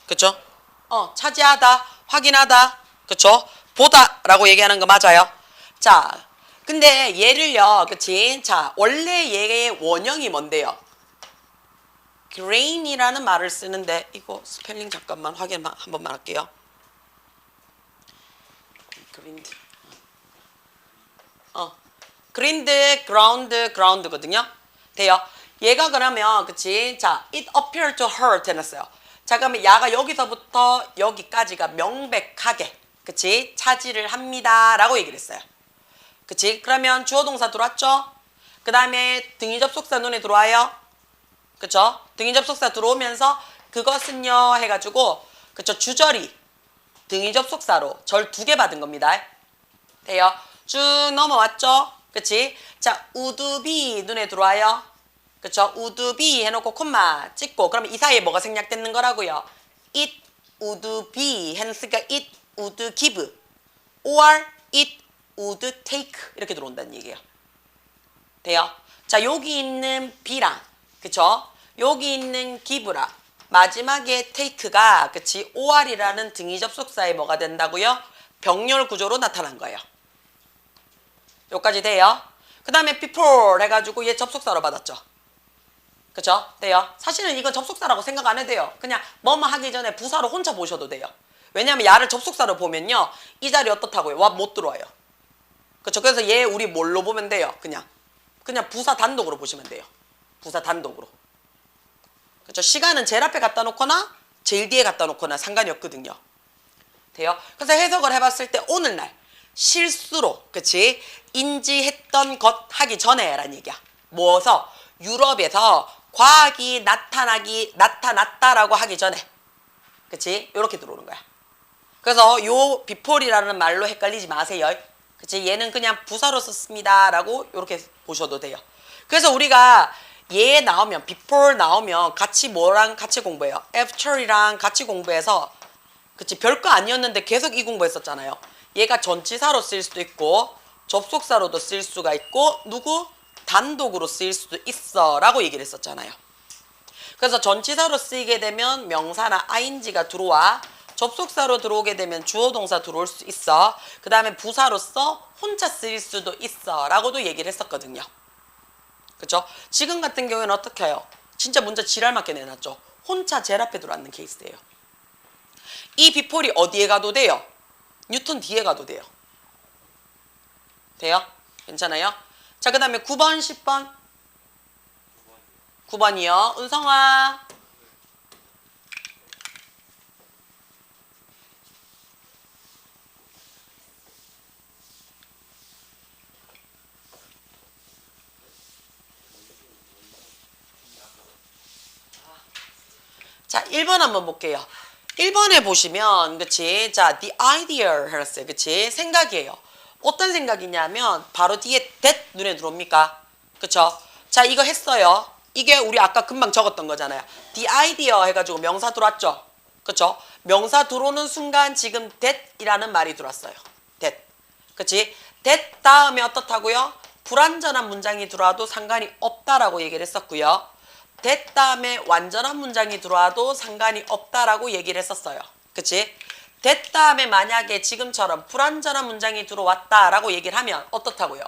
그쵸? 차지하다, 확인하다, 그쵸? 보다라고 얘기하는 거 맞아요. 자, 근데 얘를요, 그치? 자, 원래 얘의 원형이 뭔데요? grain이라는 말을 쓰는데 이거 스펠링 잠깐만 확인 한 번만 할게요. grind, ground거든요. 돼요. 얘가 그러면 그치? 자, it appeared to hurt 해놨어요. 자, 그러면 야가 여기서부터 여기까지가 명백하게 그치? 차지를 합니다 라고 얘기를 했어요. 그치? 그러면 주어 동사 들어왔죠? 그 다음에 등위 접속사 눈에 들어와요. 그쵸? 등위 접속사 들어오면서 그것은요 해가지고 그쵸? 주절이 등위 접속사로 절 2개 받은 겁니다. 돼요? 쭉 넘어왔죠? 그치? 자, would be 눈에 들어와요. 그쵸? would be 해놓고 콤마 찍고 그러면 이 사이에 뭐가 생략되는 거라고요? it would be 했으니까 it would give or it would take 이렇게 들어온다는 얘기예요. 돼요? 자, 여기 있는 be랑 그쵸? 여기 있는 give랑 마지막에 take가 그치? or이라는 등위 접속사에 뭐가 된다고요? 병렬 구조로 나타난 거예요. 여기까지 돼요? 그 다음에 before 해가지고 얘 접속사로 받았죠. 그쵸? 돼요? 사실은 이건 접속사라고 생각 안 해도 돼요. 그냥 뭐뭐 하기 전에 부사로 혼자 보셔도 돼요. 왜냐하면 야를 접속사로 보면요. 이 자리 어떻다고요? 와 못 들어와요. 그쵸? 그래서 얘 우리 뭘로 보면 돼요? 그냥 부사 단독으로 보시면 돼요. 부사 단독으로. 그쵸? 시간은 제일 앞에 갖다 놓거나 제일 뒤에 갖다 놓거나 상관이 없거든요. 돼요? 그래서 해석을 해봤을 때 오늘날 실수로 그치? 인지했던 것 하기 전에 라는 얘기야. 뭐서 유럽에서 과학이 나타났다라고 하기 전에 그치? 요렇게 들어오는 거야. 그래서 요 비폴이라는 말로 헷갈리지 마세요. 그치? 얘는 그냥 부사로 썼습니다 라고 요렇게 보셔도 돼요. 그래서 우리가 얘 나오면 before 나오면 같이 뭐랑 같이 공부해요? after이랑 같이 공부해서 그치? 별거 아니었는데 계속 이 공부했었잖아요. 얘가 전치사로 쓰일 수도 있고 접속사로도 쓰일 수가 있고 누구? 단독으로 쓰일 수도 있어 라고 얘기를 했었잖아요. 그래서 전치사로 쓰이게 되면 명사나 ing가 들어와. 접속사로 들어오게 되면 주어 동사 들어올 수 있어. 그 다음에 부사로서 혼자 쓰일 수도 있어 라고도 얘기를 했었거든요. 그쵸? 지금 같은 경우에는 어떻게 해요? 진짜 문제 지랄맞게 내놨죠. 혼자 제일 앞에 들어왔는 케이스예요. 이 비폴이 어디에 가도 돼요? 뉴턴 뒤에 가도 돼요. 돼요? 괜찮아요? 자, 그 다음에 9번, 10번. 9번이요. 은성아. 자, 1번 한번 볼게요. 1번에 보시면, 그치? 자, the idea 해놨어요. 그치? 생각이에요. 어떤 생각이냐면, 바로 뒤에 that 눈에 들어옵니까? 그쵸? 자, 이거 했어요. 이게 우리 아까 금방 적었던 거잖아요. the idea 해가지고 명사 들어왔죠? 그쵸? 명사 들어오는 순간 지금 that이라는 말이 들어왔어요. that. 그치? that 다음에 어떻다고요? 불완전한 문장이 들어와도 상관이 없다라고 얘기를 했었고요. that 다음에 완전한 문장이 들어와도 상관이 없다라고 얘기를 했었어요. 그치? that 다음에 만약에 지금처럼 불완전한 문장이 들어왔다라고 얘기를 하면 어떻다고요?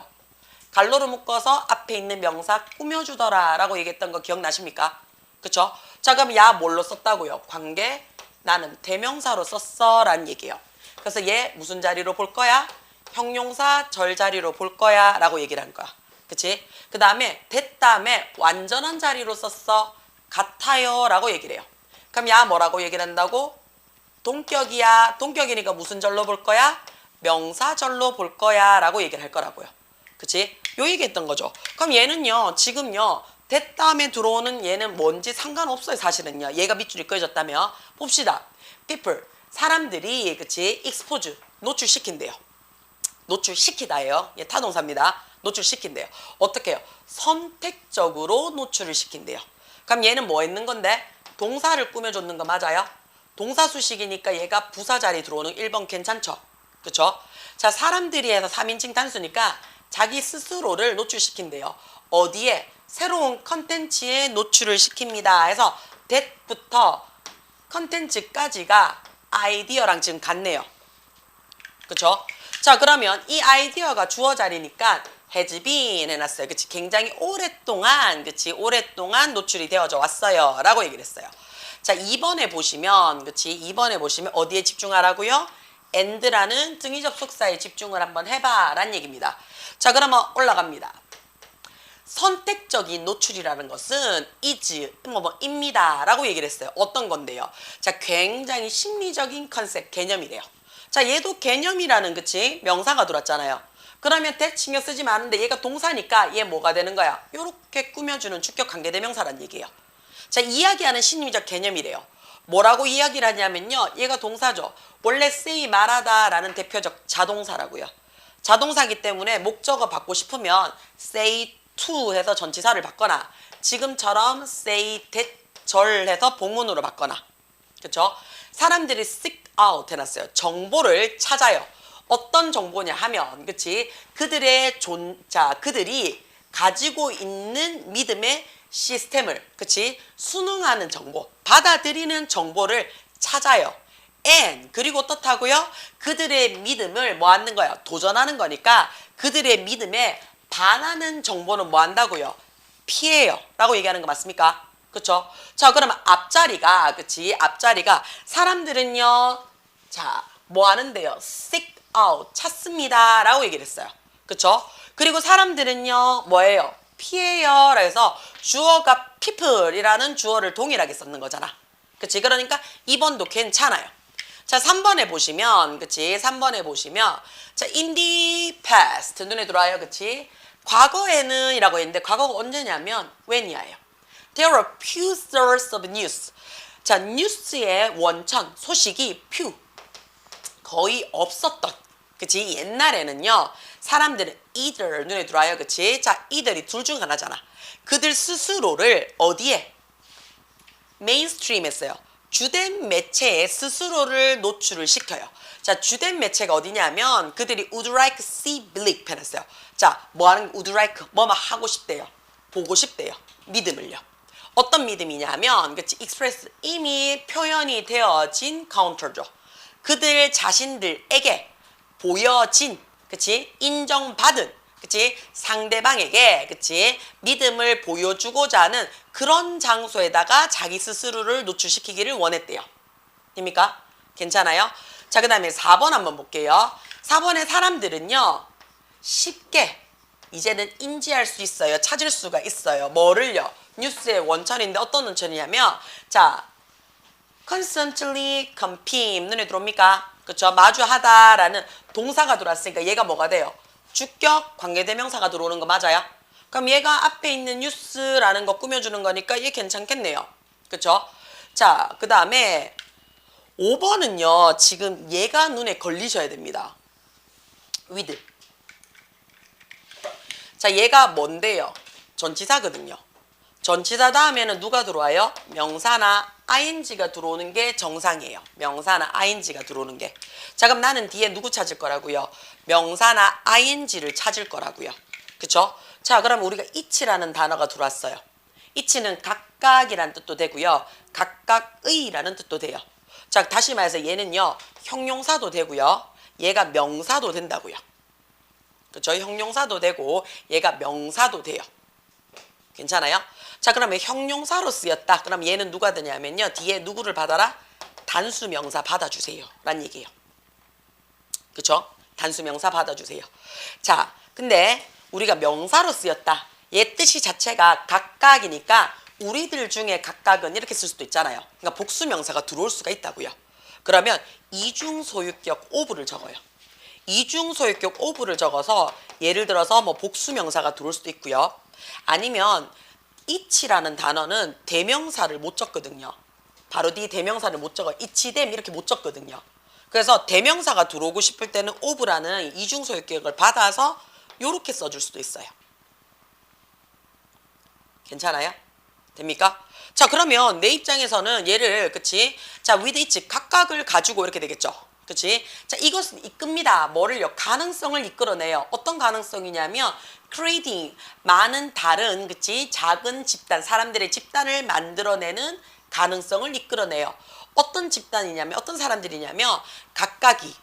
갈로를 묶어서 앞에 있는 명사 꾸며주더라 라고 얘기했던 거 기억나십니까? 그쵸? 자, 그럼 야 뭘로 썼다고요? 관계 나는 대명사로 썼어 라는 얘기예요. 그래서 얘 무슨 자리로 볼 거야? 형용사 절 자리로 볼 거야 라고 얘기를 한 거야. 그치? 그 다음에 됐다음에 완전한 자리로 썼어. 같아요 라고 얘기를 해요. 그럼 야 뭐라고 얘기를 한다고? 동격이야. 동격이니까 무슨 절로 볼 거야? 명사절로 볼 거야 라고 얘기를 할 거라고요. 그치? 요 얘기했던 거죠. 그럼 얘는요 지금요 됐다음에 들어오는 얘는 뭔지 상관없어요. 사실은요. 얘가 밑줄이 꺼졌다며. 봅시다. people 사람들이 그치 expose 노출시킨대요. 노출시키다예요. 얘 타동사입니다. 노출시킨대요. 어떻게 해요? 선택적으로 노출을 시킨대요. 그럼 얘는 뭐 했는 건데? 동사를 꾸며줬는 거 맞아요? 동사 수식이니까 얘가 부사 자리 들어오는 1번 괜찮죠? 그쵸? 자, 사람들이 해서 3인칭 단수니까 자기 스스로를 노출시킨대요. 어디에? 새로운 컨텐츠에 노출을 시킵니다. 해서 that부터 컨텐츠까지가 아이디어랑 지금 같네요. 그쵸? 자, 그러면 이 아이디어가 주어 자리니까 has been 해놨어요. 그치? 굉장히 오랫동안, 그치? 오랫동안 노출이 되어져 왔어요. 라고 얘기를 했어요. 자, 2번에 보시면, 그치? 2번에 보시면 어디에 집중하라고요? and라는 등위 접속사에 집중을 한번 해봐. 라는 얘기입니다. 자, 그러면 올라갑니다. 선택적인 노출이라는 것은 is, 입니다. 라고 얘기를 했어요. 어떤 건데요? 자, 굉장히 심리적인 컨셉, 개념이래요. 자, 얘도 개념이라는, 그치? 명사가 들어왔잖아요. 그러면 that 신경 쓰지 마는데 얘가 동사니까 얘 뭐가 되는 거야? 요렇게 꾸며주는 주격 관계대명사란 얘기예요. 자, 이야기하는 심리적 개념이래요. 뭐라고 이야기를 하냐면요. 얘가 동사죠. 원래 say 말하다 라는 대표적 자동사라고요. 자동사기 때문에 목적어 받고 싶으면 say to 해서 전치사를 받거나 지금처럼 say that 절 해서 봉문으로 받거나 그쵸? 사람들이 seek out 해놨어요. 정보를 찾아요. 어떤 정보냐 하면 그치? 그들이 가지고 있는 믿음의 시스템을 그치? 순응하는 정보, 받아들이는 정보를 찾아요. and 그리고 어떻다고요? 그들의 믿음을 뭐 하는 거야? 도전하는 거니까 그들의 믿음에 반하는 정보는 뭐 한다고요? 피해요. 라고 얘기하는 거 맞습니까? 그쵸? 자, 그러면 앞자리가 그치? 앞자리가 사람들은요. 자, 뭐 하는데요? seek out 찾습니다. 라고 얘기를 했어요. 그쵸? 그리고 사람들은요. 뭐예요? 피해요. 그래서 주어가 people이라는 주어를 동일하게 썼는 거잖아. 그치? 그러니까 2번도 괜찮아요. 자, 3번에 보시면, 그치? 3번에 보시면, 자, in the past. 눈에 들어와요. 그치? 과거에는 이라고 했는데, 과거가 언제냐면, when이에요. There are few sources of news. 자, 뉴스의 원천, 소식이 few. 거의 없었던. 그치? 옛날에는요, 사람들은 either, 눈에 들어와요. 그치? 자, either이 둘 중 하나잖아. 그들 스스로를 어디에? 메인스트림 했어요. 주된 매체에 스스로를 노출을 시켜요. 자, 주된 매체가 어디냐면 그들이 would like see believe 해놨어요. 자, 뭐 하는 would like 뭐만 하고 싶대요. 보고 싶대요. 믿음을요. 어떤 믿음이냐면 그치 express 이미 표현이 되어진 카운터죠. 그들 자신들에게 보여진 그치 인정받은 그치 상대방에게 그치 믿음을 보여주고자 하는 그런 장소에다가 자기 스스로를 노출시키기를 원했대요. 됩니까? 괜찮아요? 자, 그 다음에 4번 한번 볼게요. 4번의 사람들은요 쉽게 이제는 인지할 수 있어요. 찾을 수가 있어요. 뭐를요? 뉴스의 원천인데 어떤 원천이냐면 자 constantly compete 눈에 들어옵니까? 그쵸? 마주하다라는 동사가 들어왔으니까 얘가 뭐가 돼요? 주격 관계대명사가 들어오는 거 맞아요? 그럼 얘가 앞에 있는 뉴스라는 거 꾸며주는 거니까 얘 괜찮겠네요. 그쵸? 자, 그 다음에 5번은요. 지금 얘가 눈에 걸리셔야 됩니다. with. 자, 얘가 뭔데요? 전치사거든요. 전치사 다음에는 누가 들어와요? 명사나 ing가 들어오는 게 정상이에요. 명사나 ing가 들어오는 게. 자, 그럼 나는 뒤에 누구 찾을 거라고요? 명사나 ing를 찾을 거라고요. 그쵸? 자, 그럼 우리가 each라는 단어가 들어왔어요. each는 각각이라는 뜻도 되고요. 각각의라는 뜻도 돼요. 자, 다시 말해서 얘는요. 형용사도 되고요. 얘가 명사도 된다고요. 그쵸? 형용사도 되고 얘가 명사도 돼요. 괜찮아요? 자, 그러면 형용사로 쓰였다. 그럼 얘는 누가 되냐면요. 뒤에 누구를 받아라? 단수 명사 받아주세요. 란 얘기예요. 그쵸? 단수 명사 받아주세요. 자, 근데 우리가 명사로 쓰였다. 얘 뜻이 자체가 각각이니까 우리들 중에 각각은 이렇게 쓸 수도 있잖아요. 그러니까 복수 명사가 들어올 수가 있다고요. 그러면 이중소유격 오브를 적어요. 이중소유격 오브를 적어서 예를 들어서 뭐 복수 명사가 들어올 수도 있고요. 아니면 이치라는 단어는 대명사를 못 적거든요. 바로 이 대명사를 못 적어. 이치됨 이렇게 못 적거든요. 그래서 대명사가 들어오고 싶을 때는 오브라는 이중소유격을 받아서 이렇게 써줄 수도 있어요. 괜찮아요? 됩니까? 자, 그러면 내 입장에서는 얘를, 그치? 자, with each 각각을 가지고 이렇게 되겠죠. 그치? 자, 이것은 이끕니다. 뭐를요? 가능성을 이끌어내요. 어떤 가능성이냐면 creating 많은 다른, 그치? 작은 집단, 사람들의 집단을 만들어내는 가능성을 이끌어내요. 어떤 집단이냐면, 어떤 사람들이냐면 각각이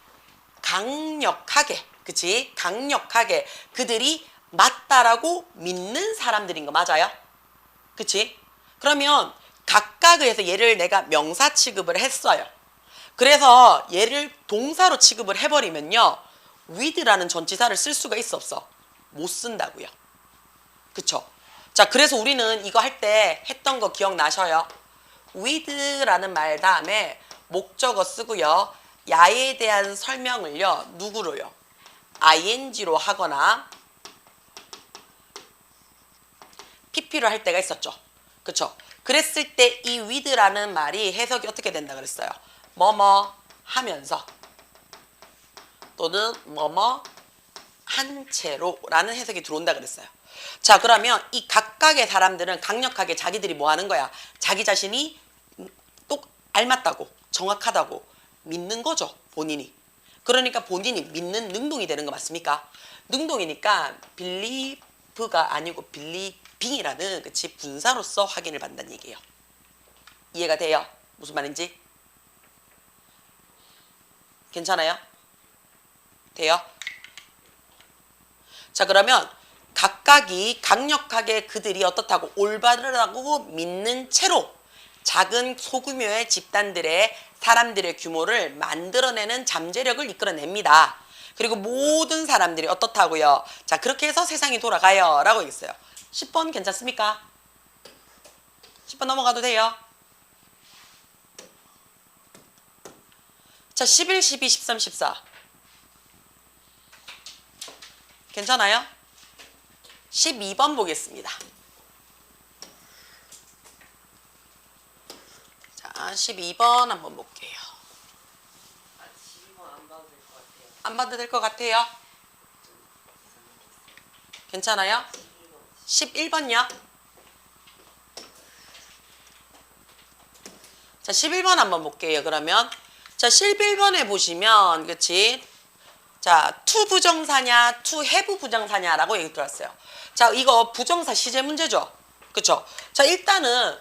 강력하게, 그치? 강력하게 그들이 맞다라고 믿는 사람들인 거 맞아요? 그치? 그러면 각각을 해서 얘를 내가 명사 취급을 했어요. 그래서 얘를 동사로 취급을 해버리면요. with라는 전치사를 쓸 수가 있어 없어? 못 쓴다고요. 그쵸? 자, 그래서 우리는 이거 할 때 했던 거 기억나셔요? with라는 말 다음에 목적어 쓰고요. 야에 대한 설명을요. 누구로요? ing로 하거나 pp로 할 때가 있었죠. 그쵸? 그랬을 때 이 with라는 말이 해석이 어떻게 된다 그랬어요? 뭐뭐 하면서 또는 뭐뭐 한 채로 라는 해석이 들어온다 그랬어요. 자, 그러면 이 각각의 사람들은 강력하게 자기들이 뭐 하는 거야? 자기 자신이 똑 알맞다고 정확하다고 믿는 거죠. 본인이. 그러니까 본인이 믿는 능동이 되는 거 맞습니까? 능동이니까 believe가 아니고 believing이라는 그치 분사로서 확인을 받는다는 얘기예요. 이해가 돼요? 무슨 말인지? 괜찮아요? 돼요? 자, 그러면 각각이 강력하게 그들이 어떻다고 올바르다고 믿는 채로 작은 소규모의 집단들의 사람들의 규모를 만들어내는 잠재력을 이끌어냅니다. 그리고 모든 사람들이 어떻다고요? 자, 그렇게 해서 세상이 돌아가요 라고 얘기했어요. 10번 괜찮습니까? 10번 넘어가도 돼요? 자, 11, 12, 13, 14 괜찮아요? 12번 보겠습니다. 자, 12번 한번 볼게요. 12번 안 봐도 될 것 같아요. 안 봐도 될 것 같아요? 괜찮아요? 11번요? 자, 11번 한번 볼게요. 그러면 자, 11번에 보시면 그치? 자, to 부정사냐, to have 부정사냐라고 얘기 들었어요. 자, 이거 부정사 시제 문제죠. 그쵸? 자, 일단은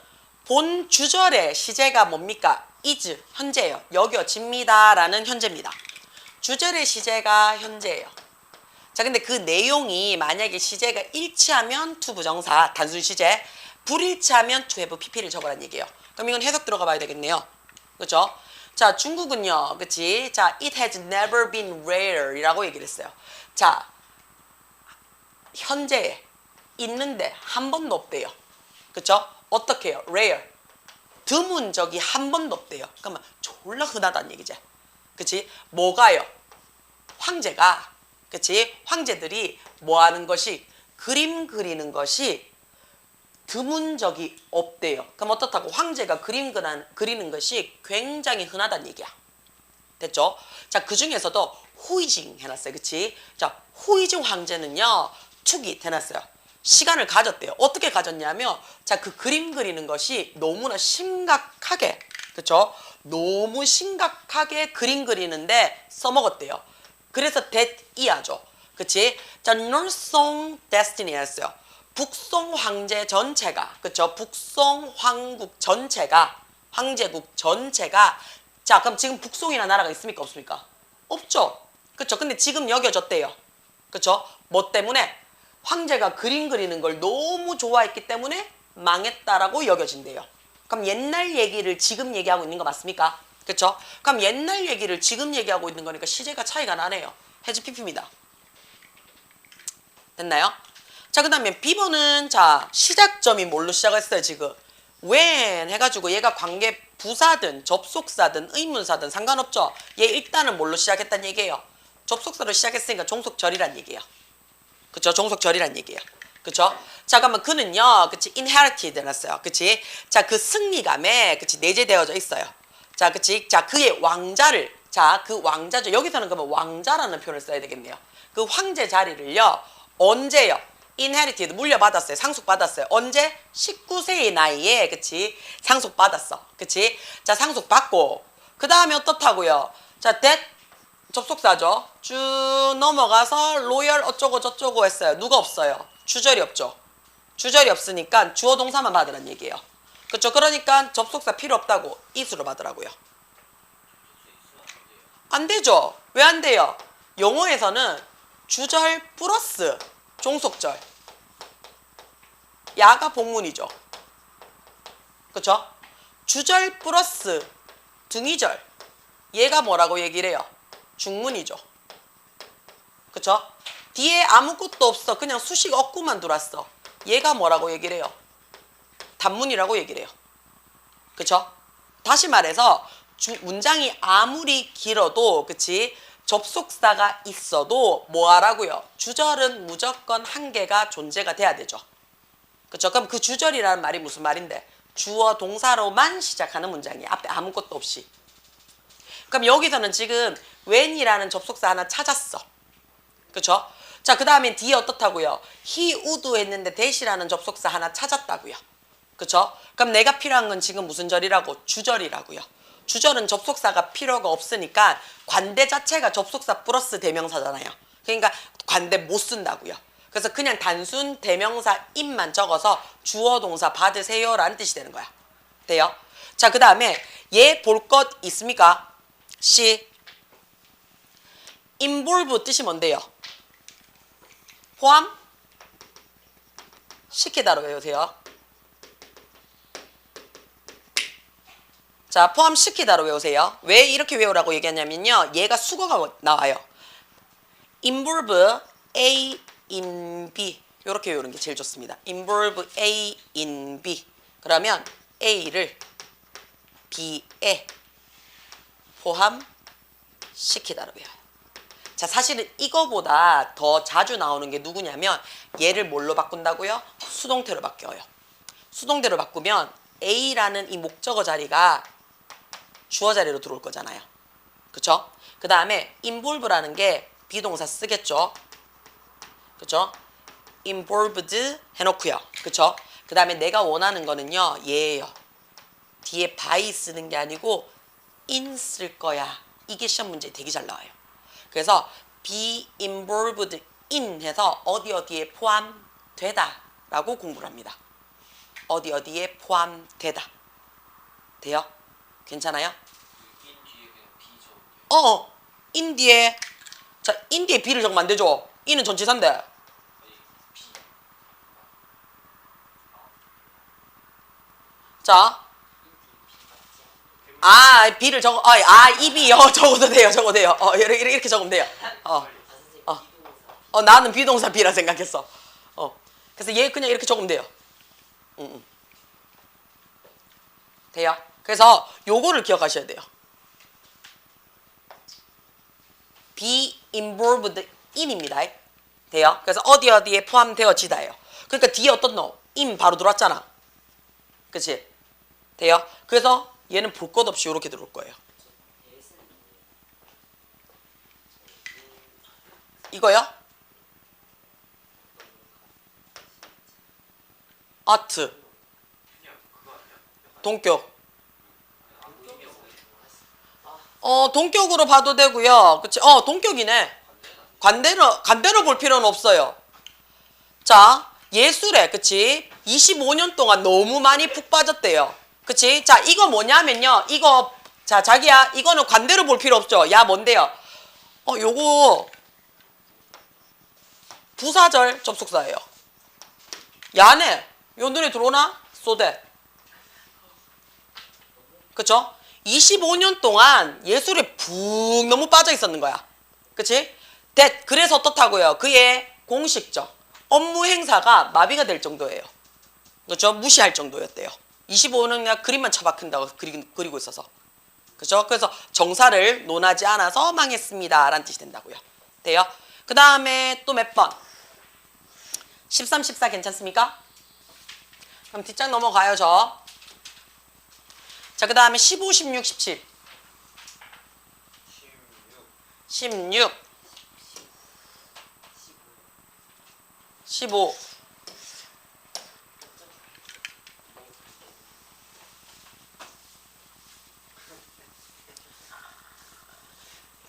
본 주절의 시제가 뭡니까? is, 현재예요. 여겨집니다 라는 현재입니다. 주절의 시제가 현재예요. 자, 근데 그 내용이 만약에 시제가 일치하면 to 부정사, 단순 시제, 불일치하면 to have pp를 적으라는 얘기예요. 그럼 이건 해석 들어가 봐야 되겠네요. 그쵸? 자, 중국은요, 그치? 자, it has never been rare 이라고 얘기를 했어요. 자, 현재에 있는데 한 번도 없대요. 그쵸? 어떻게 해요? rare. 드문 적이 한 번도 없대요. 그러면 졸라 흔하다는 얘기지. 그치? 뭐가요? 황제가, 그치? 황제들이 뭐 하는 것이, 그림 그리는 것이 드문 적이 없대요. 그럼 어떻다고? 황제가 그리는 것이 굉장히 흔하다는 얘기야. 됐죠? 자, 그 중에서도 후이징 해놨어요. 그치? 자, 후이징 황제는요, 축이 해놨어요. 시간을 가졌대요. 어떻게 가졌냐면, 자, 그 그림 그리는 것이 너무나 심각하게, 그쵸? 너무 심각하게 그림 그리는데 써먹었대요. 그래서 that 이하죠. 그치? 자, Northsong Destiny 했어요. 북송 황제 전체가, 그쵸? 북송 황국 전체가, 황제국 전체가, 자, 그럼 지금 북송이라는 나라가 있습니까? 없습니까? 없죠. 그쵸? 근데 지금 여겨졌대요. 그쵸? 뭐 때문에? 황제가 그림 그리는 걸 너무 좋아했기 때문에 망했다라고 여겨진대요. 그럼 옛날 얘기를 지금 얘기하고 있는 거 맞습니까? 그쵸? 그럼 옛날 얘기를 지금 얘기하고 있는 거니까 시제가 차이가 나네요. 해지 PP입니다. 됐나요? 자, 그 다음에 비번은 자 시작점이 뭘로 시작했어요 지금? when 해가지고 얘가 관계 부사든 접속사든 의문사든 상관없죠. 얘 일단은 뭘로 시작했다는 얘기예요? 접속사로 시작했으니까 종속절이란 얘기예요. 그쵸? 종속절이란 얘기예요. 그쵸? 자, 그러면 그는요, 그치? inherited 해놨어요. 그치? 자, 그 승리감에, 그치? 내재되어져 있어요. 자, 그치? 자, 그의 왕자를, 자, 그 왕자죠. 여기서는 그러면 왕자라는 표현을 써야 되겠네요. 그 황제 자리를요, 언제요? inherited, 물려받았어요. 상속받았어요. 언제? 19세의 나이에, 그치? 상속받았어. 그치? 자, 상속받고, 그 다음에 어떻다고요? 자, that 접속사죠. 쭉 넘어가서 로열 어쩌고 저쩌고 했어요. 누가 없어요? 주절이 없죠. 주절이 없으니까 주어 동사만 받으란 얘기예요. 그렇죠? 그러니까 접속사 필요 없다고 이수로 받으라고요. 안 되죠. 왜 안 돼요? 영어에서는 주절 플러스 종속절. 야가 복문이죠. 그렇죠? 주절 플러스 등위절. 얘가 뭐라고 얘기를 해요? 중문이죠. 그쵸? 뒤에 아무것도 없어. 그냥 수식 없구만 들어왔어. 얘가 뭐라고 얘기를 해요? 단문이라고 얘기를 해요. 그쵸? 다시 말해서 문장이 아무리 길어도 그치? 접속사가 있어도 뭐 하라고요? 주절은 무조건 한 개가 존재가 돼야 되죠. 그쵸? 그럼 그 주절이라는 말이 무슨 말인데? 주어 동사로만 시작하는 문장이에요. 앞에 아무것도 없이. 그럼 여기서는 지금 when이라는 접속사 하나 찾았어. 그쵸? 자, 그 다음에 뒤에 어떻다고요? he would 했는데 that이라는 접속사 하나 찾았다고요. 그쵸? 그럼 내가 필요한 건 지금 무슨 절이라고? 주절이라고요. 주절은 접속사가 필요가 없으니까 관대 자체가 접속사 플러스 대명사잖아요. 그러니까 관대 못 쓴다고요. 그래서 그냥 단순 대명사 임만 적어서 주어 동사 받으세요 라는 뜻이 되는 거야. 돼요? 자, 그 다음에 얘 볼 것 있습니까? C. involve 뜻이 뭔데요? 포함? 시키다로 외우세요. 자, 포함시키다로 외우세요. 왜 이렇게 외우라고 얘기하냐면요. 얘가 수거가 나와요. involve A in B. 이렇게 외우는 게 제일 좋습니다. involve A in B. 그러면 A를 B에 포함시키다로 외워요. 자, 사실은 이거보다 더 자주 나오는 게 누구냐면 얘를 뭘로 바꾼다고요? 수동태로 바뀌어요. 수동태로 바꾸면 A라는 이 목적어 자리가 주어 자리로 들어올 거잖아요. 그쵸? 그 다음에 involve라는 게 비동사 쓰겠죠? 그쵸? involved 해놓고요. 그쵸? 그 다음에 내가 원하는 거는요, 얘예요. 뒤에 by 쓰는 게 아니고 in 쓸 거야. 이게 시험 문제에 되게 잘 나와요. 그래서 be involved in 해서 어디 어디에 포함되다 라고 공부를 합니다. 어디 어디에 포함되다. 돼요? 괜찮아요? in 뒤에 자, in 뒤에 be를 적으면 안 되죠? in은 전치사인데. 자, B를 적어, 이 B요. 적어도 돼요, 적어도 돼요. 이렇게 적으면 돼요. 나는 비동사 B라 생각했어. 그래서 얘 그냥 이렇게 적으면 돼요. 돼요? 그래서 요거를 기억하셔야 돼요. be involved in입니다. 돼요? 그래서 어디 어디에 포함되어지다예요. 그러니까 뒤에 어떤 너? in 바로 들어왔잖아. 그치? 돼요? 그래서 얘는 볼 것 없이 이렇게 들어올 거예요. 이거요? 아트. 동격. 동격으로 봐도 되고요. 그치? 동격이네. 간대로 볼 필요는 없어요. 자, 예술에, 그치? 25년 동안 너무 많이 푹 빠졌대요. 그치? 자, 이거 뭐냐면요. 이거, 자, 자기야, 이거는 관대로 볼 필요 없죠. 야, 뭔데요? 요거, 부사절 접속사예요. 야네. 요 눈에 들어오나? so that. 그쵸? 25년 동안 예술에 푹 너무 빠져 있었는 거야. 그치? that. 그래서 어떻다고요? 그의 공식적 업무 행사가 마비가 될 정도예요. 그렇죠? 무시할 정도였대요. 25년 그냥 그림만 처박힌다고 그리고 있어서. 그렇죠? 그래서 정사를 논하지 않아서 망했습니다. 라는 뜻이 된다고요. 돼요? 그 다음에 또 몇 번? 13, 14 괜찮습니까? 그럼 뒷장 넘어가요, 저. 자, 그 다음에 15, 16, 17. 16. 15.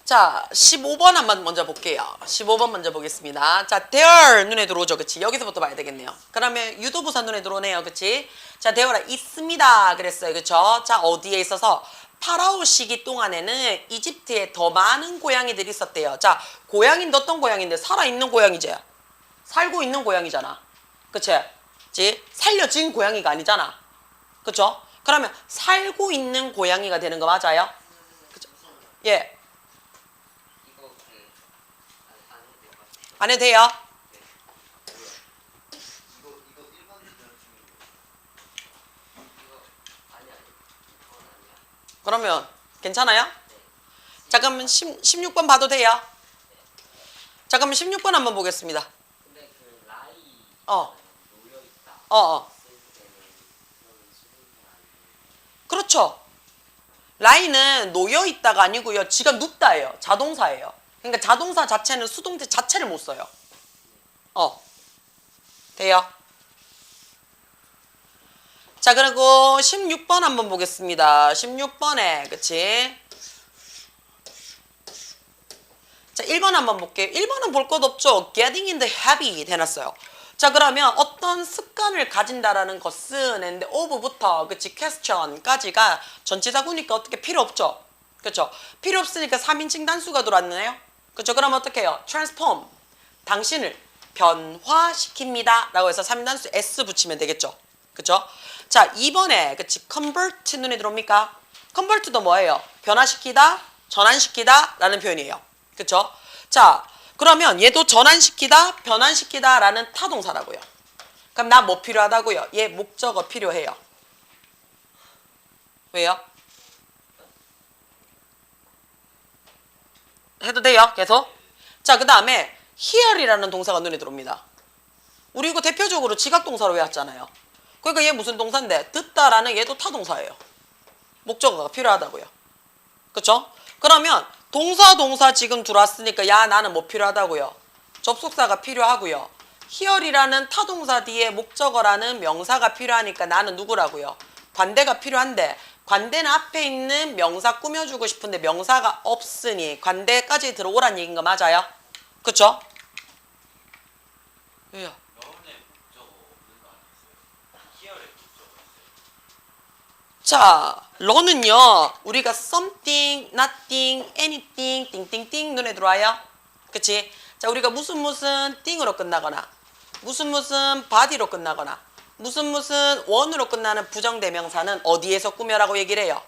자, 15번 한번 먼저 볼게요. 15번 먼저 보겠습니다. 자, there 눈에 들어오죠. 그치? 여기서부터 봐야 되겠네요. 그러면 유도부사 눈에 들어오네요. 그치? 자, there가 있습니다. 그랬어요. 그쵸? 자, 어디에 있어서? 파라오 시기 동안에는 이집트에 더 많은 고양이들이 있었대요. 자, 고양이인데 어떤 고양이인데? 살아있는 고양이지? 살고 있는 고양이잖아. 그치? 살려진 고양이가 아니잖아. 그쵸? 그러면 살고 있는 고양이가 되는 거 맞아요? 그쵸? 예. 안 해도 돼요? 그러면 괜찮아요? 자, 그러면 16번 봐도 돼요? 자, 그러면 16번 한번 보겠습니다. 근데 그 라이 어. 놓여 있다. 어. 쓸 때는 그러면 수동태 아니에요. 그렇죠. 라인은 놓여 있다가 아니고요. 지가 눕다예요. 자동사예요. 그러니까 자동사 자체는 수동태 자체를 못 써요. 돼요? 자, 그리고 16번 한번 보겠습니다. 16번에, 그치? 자, 1번 한번 볼게요. 1번은 볼 것 없죠? Getting in the habit 해놨어요. 자, 그러면 어떤 습관을 가진다라는 것은 했는데 of부터, 그치? question까지가 전치사구니까 어떻게 필요 없죠? 그쵸? 필요 없으니까 3인칭 단수가 들어왔네요. 그쵸? 그럼 어떻게 해요? transform. 당신을 변화시킵니다. 라고 해서 3인단수 S 붙이면 되겠죠? 그쵸? 자, 2번에, 그치? convert 눈에 들어옵니까? convert도 뭐예요? 변화시키다, 전환시키다 라는 표현이에요. 그쵸? 자, 그러면 얘도 전환시키다, 변환시키다 라는 타동사라고요. 그럼 나 뭐 필요하다고요? 얘 목적어 필요해요. 왜요? 해도 돼요? 계속? 자, 그 다음에 hear이라는 동사가 눈에 들어옵니다. 우리 이거 대표적으로 지각동사로 외웠잖아요. 그러니까 얘 무슨 동사인데? 듣다라는 얘도 타동사예요. 목적어가 필요하다고요. 그쵸? 그러면 동사 지금 들어왔으니까 야 나는 뭐 필요하다고요? 접속사가 필요하고요. hear이라는 타동사 뒤에 목적어라는 명사가 필요하니까 나는 누구라고요? 관대가 필요한데 관대는 앞에 있는 명사 꾸며주고 싶은데 명사가 없으니 관대까지 들어오란 얘기인 거 맞아요? 그쵸? 왜요? 너네 목적어 없는 거 아니었어요? 히어의 목적어 있어요. 자, 런은요 우리가 something, nothing, anything, 띵띵띵 눈에 들어와요. 그치? 자, 우리가 무슨 띵으로 끝나거나 무슨 body로 끝나거나 무슨 원으로 끝나는 부정대명사는 어디에서 꾸며라고 얘기를 해요?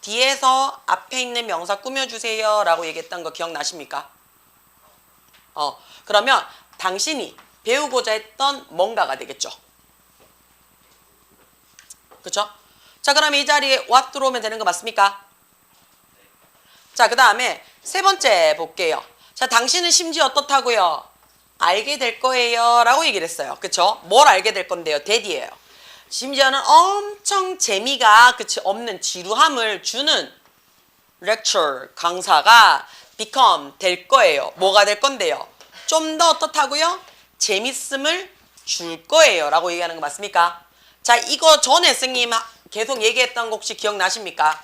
뒤에서 앞에 있는 명사 꾸며주세요 라고 얘기했던 거 기억나십니까? 그러면 당신이 배우고자 했던 뭔가가 되겠죠. 그쵸? 자, 그러면 이 자리에 what 들어오면 되는 거 맞습니까? 자, 그 다음에 세 번째 볼게요. 자, 당신은 심지어 어떻다고요? 알게 될 거예요 라고 얘기를 했어요. 그쵸? 뭘 알게 될 건데요? that이에요. 심지어는 엄청 재미가 그치 없는 지루함을 주는 lecture 강사가 become 될 거예요. 뭐가 될 건데요? 좀 더 어떻다고요? 재밌음을 줄 거예요 라고 얘기하는 거 맞습니까? 자, 이거 전에 선생님 계속 얘기했던 거 혹시 기억나십니까?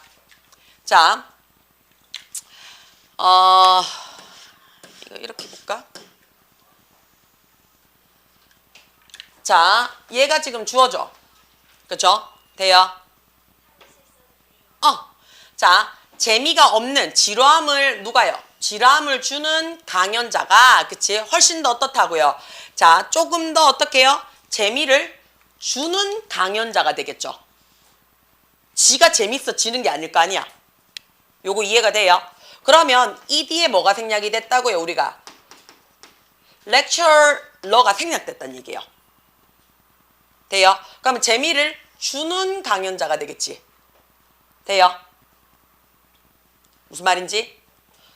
자, 이거 이렇게 볼까? 자, 얘가 지금 주어져. 그쵸? 돼요? 자, 재미가 없는 지루함을 누가요? 질환을 주는 강연자가 그치 훨씬 더 어떻다고요? 자, 조금 더 어떻게요? 재미를 주는 강연자가 되겠죠. 지가 재밌어지는 게 아닐 거 아니야. 요거 이해가 돼요? 그러면 이 뒤에 뭐가 생략이 됐다고요? 우리가 lecture가 생략됐다는 얘기예요. 돼요? 그러면 재미를 주는 강연자가 되겠지. 돼요? 무슨 말인지?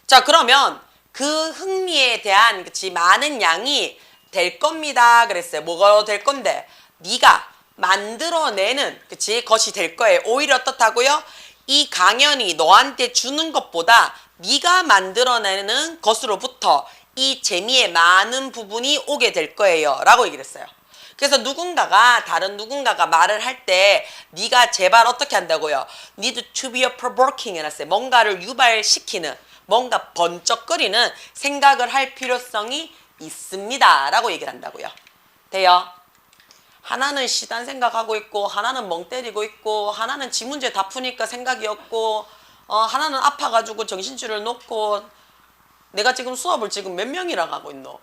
자, 그러면 그 흥미에 대한 그치 많은 양이 될 겁니다. 그랬어요. 뭐가 될 건데? 네가 만들어내는 그치 것이 될 거예요. 오히려 어떻다고요? 이 강연이 너한테 주는 것보다 네가 만들어내는 것으로부터 이 재미의 많은 부분이 오게 될 거예요. 라고 얘기를 했어요. 그래서 다른 누군가가 말을 할 때 네가 제발 어떻게 한다고요? Need to be a provoking 해놨어요. 뭔가를 유발시키는 뭔가 번쩍거리는 생각을 할 필요성이 있습니다. 라고 얘기를 한다고요. 돼요? 하나는 시단 생각하고 있고 하나는 멍 때리고 있고 하나는 지 문제 다 푸니까 생각이 없고 하나는 아파가지고 정신줄을 놓고 내가 지금 수업을 지금 몇 명이랑 하고 있노?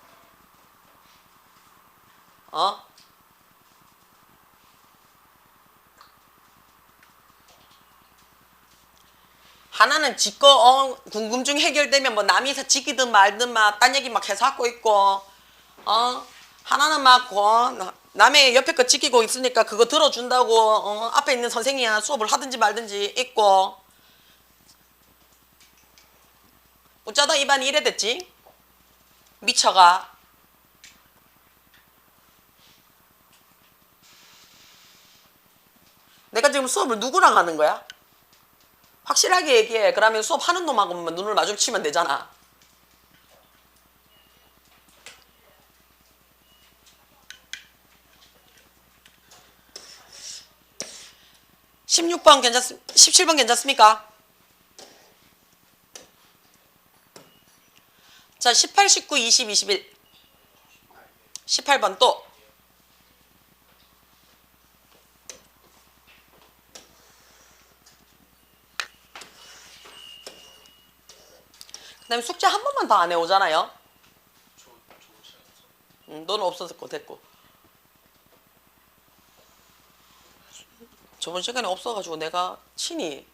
하나는 지거 궁금증 해결되면 뭐 남이서 지기든 말든 막 딴 얘기 막 해서 하고 있고 하나는 막 남의 옆에 거 지키고 있으니까 그거 들어준다고 앞에 있는 선생님이 수업을 하든지 말든지 있고 어쩌다 입안이 이래 됐지? 미쳐가. 내가 지금 수업을 누구랑 하는 거야? 확실하게 얘기해. 그러면 수업하는 놈하고만 눈을 마주치면 되잖아. (16번) 17번 괜찮습니까? 자, 18, 19, 20, 21 18번 또 그 다음에 숙제 한 번만 더 안 해오잖아요. 너는 없었고 됐고 저번 시간에 없어가지고 내가 친히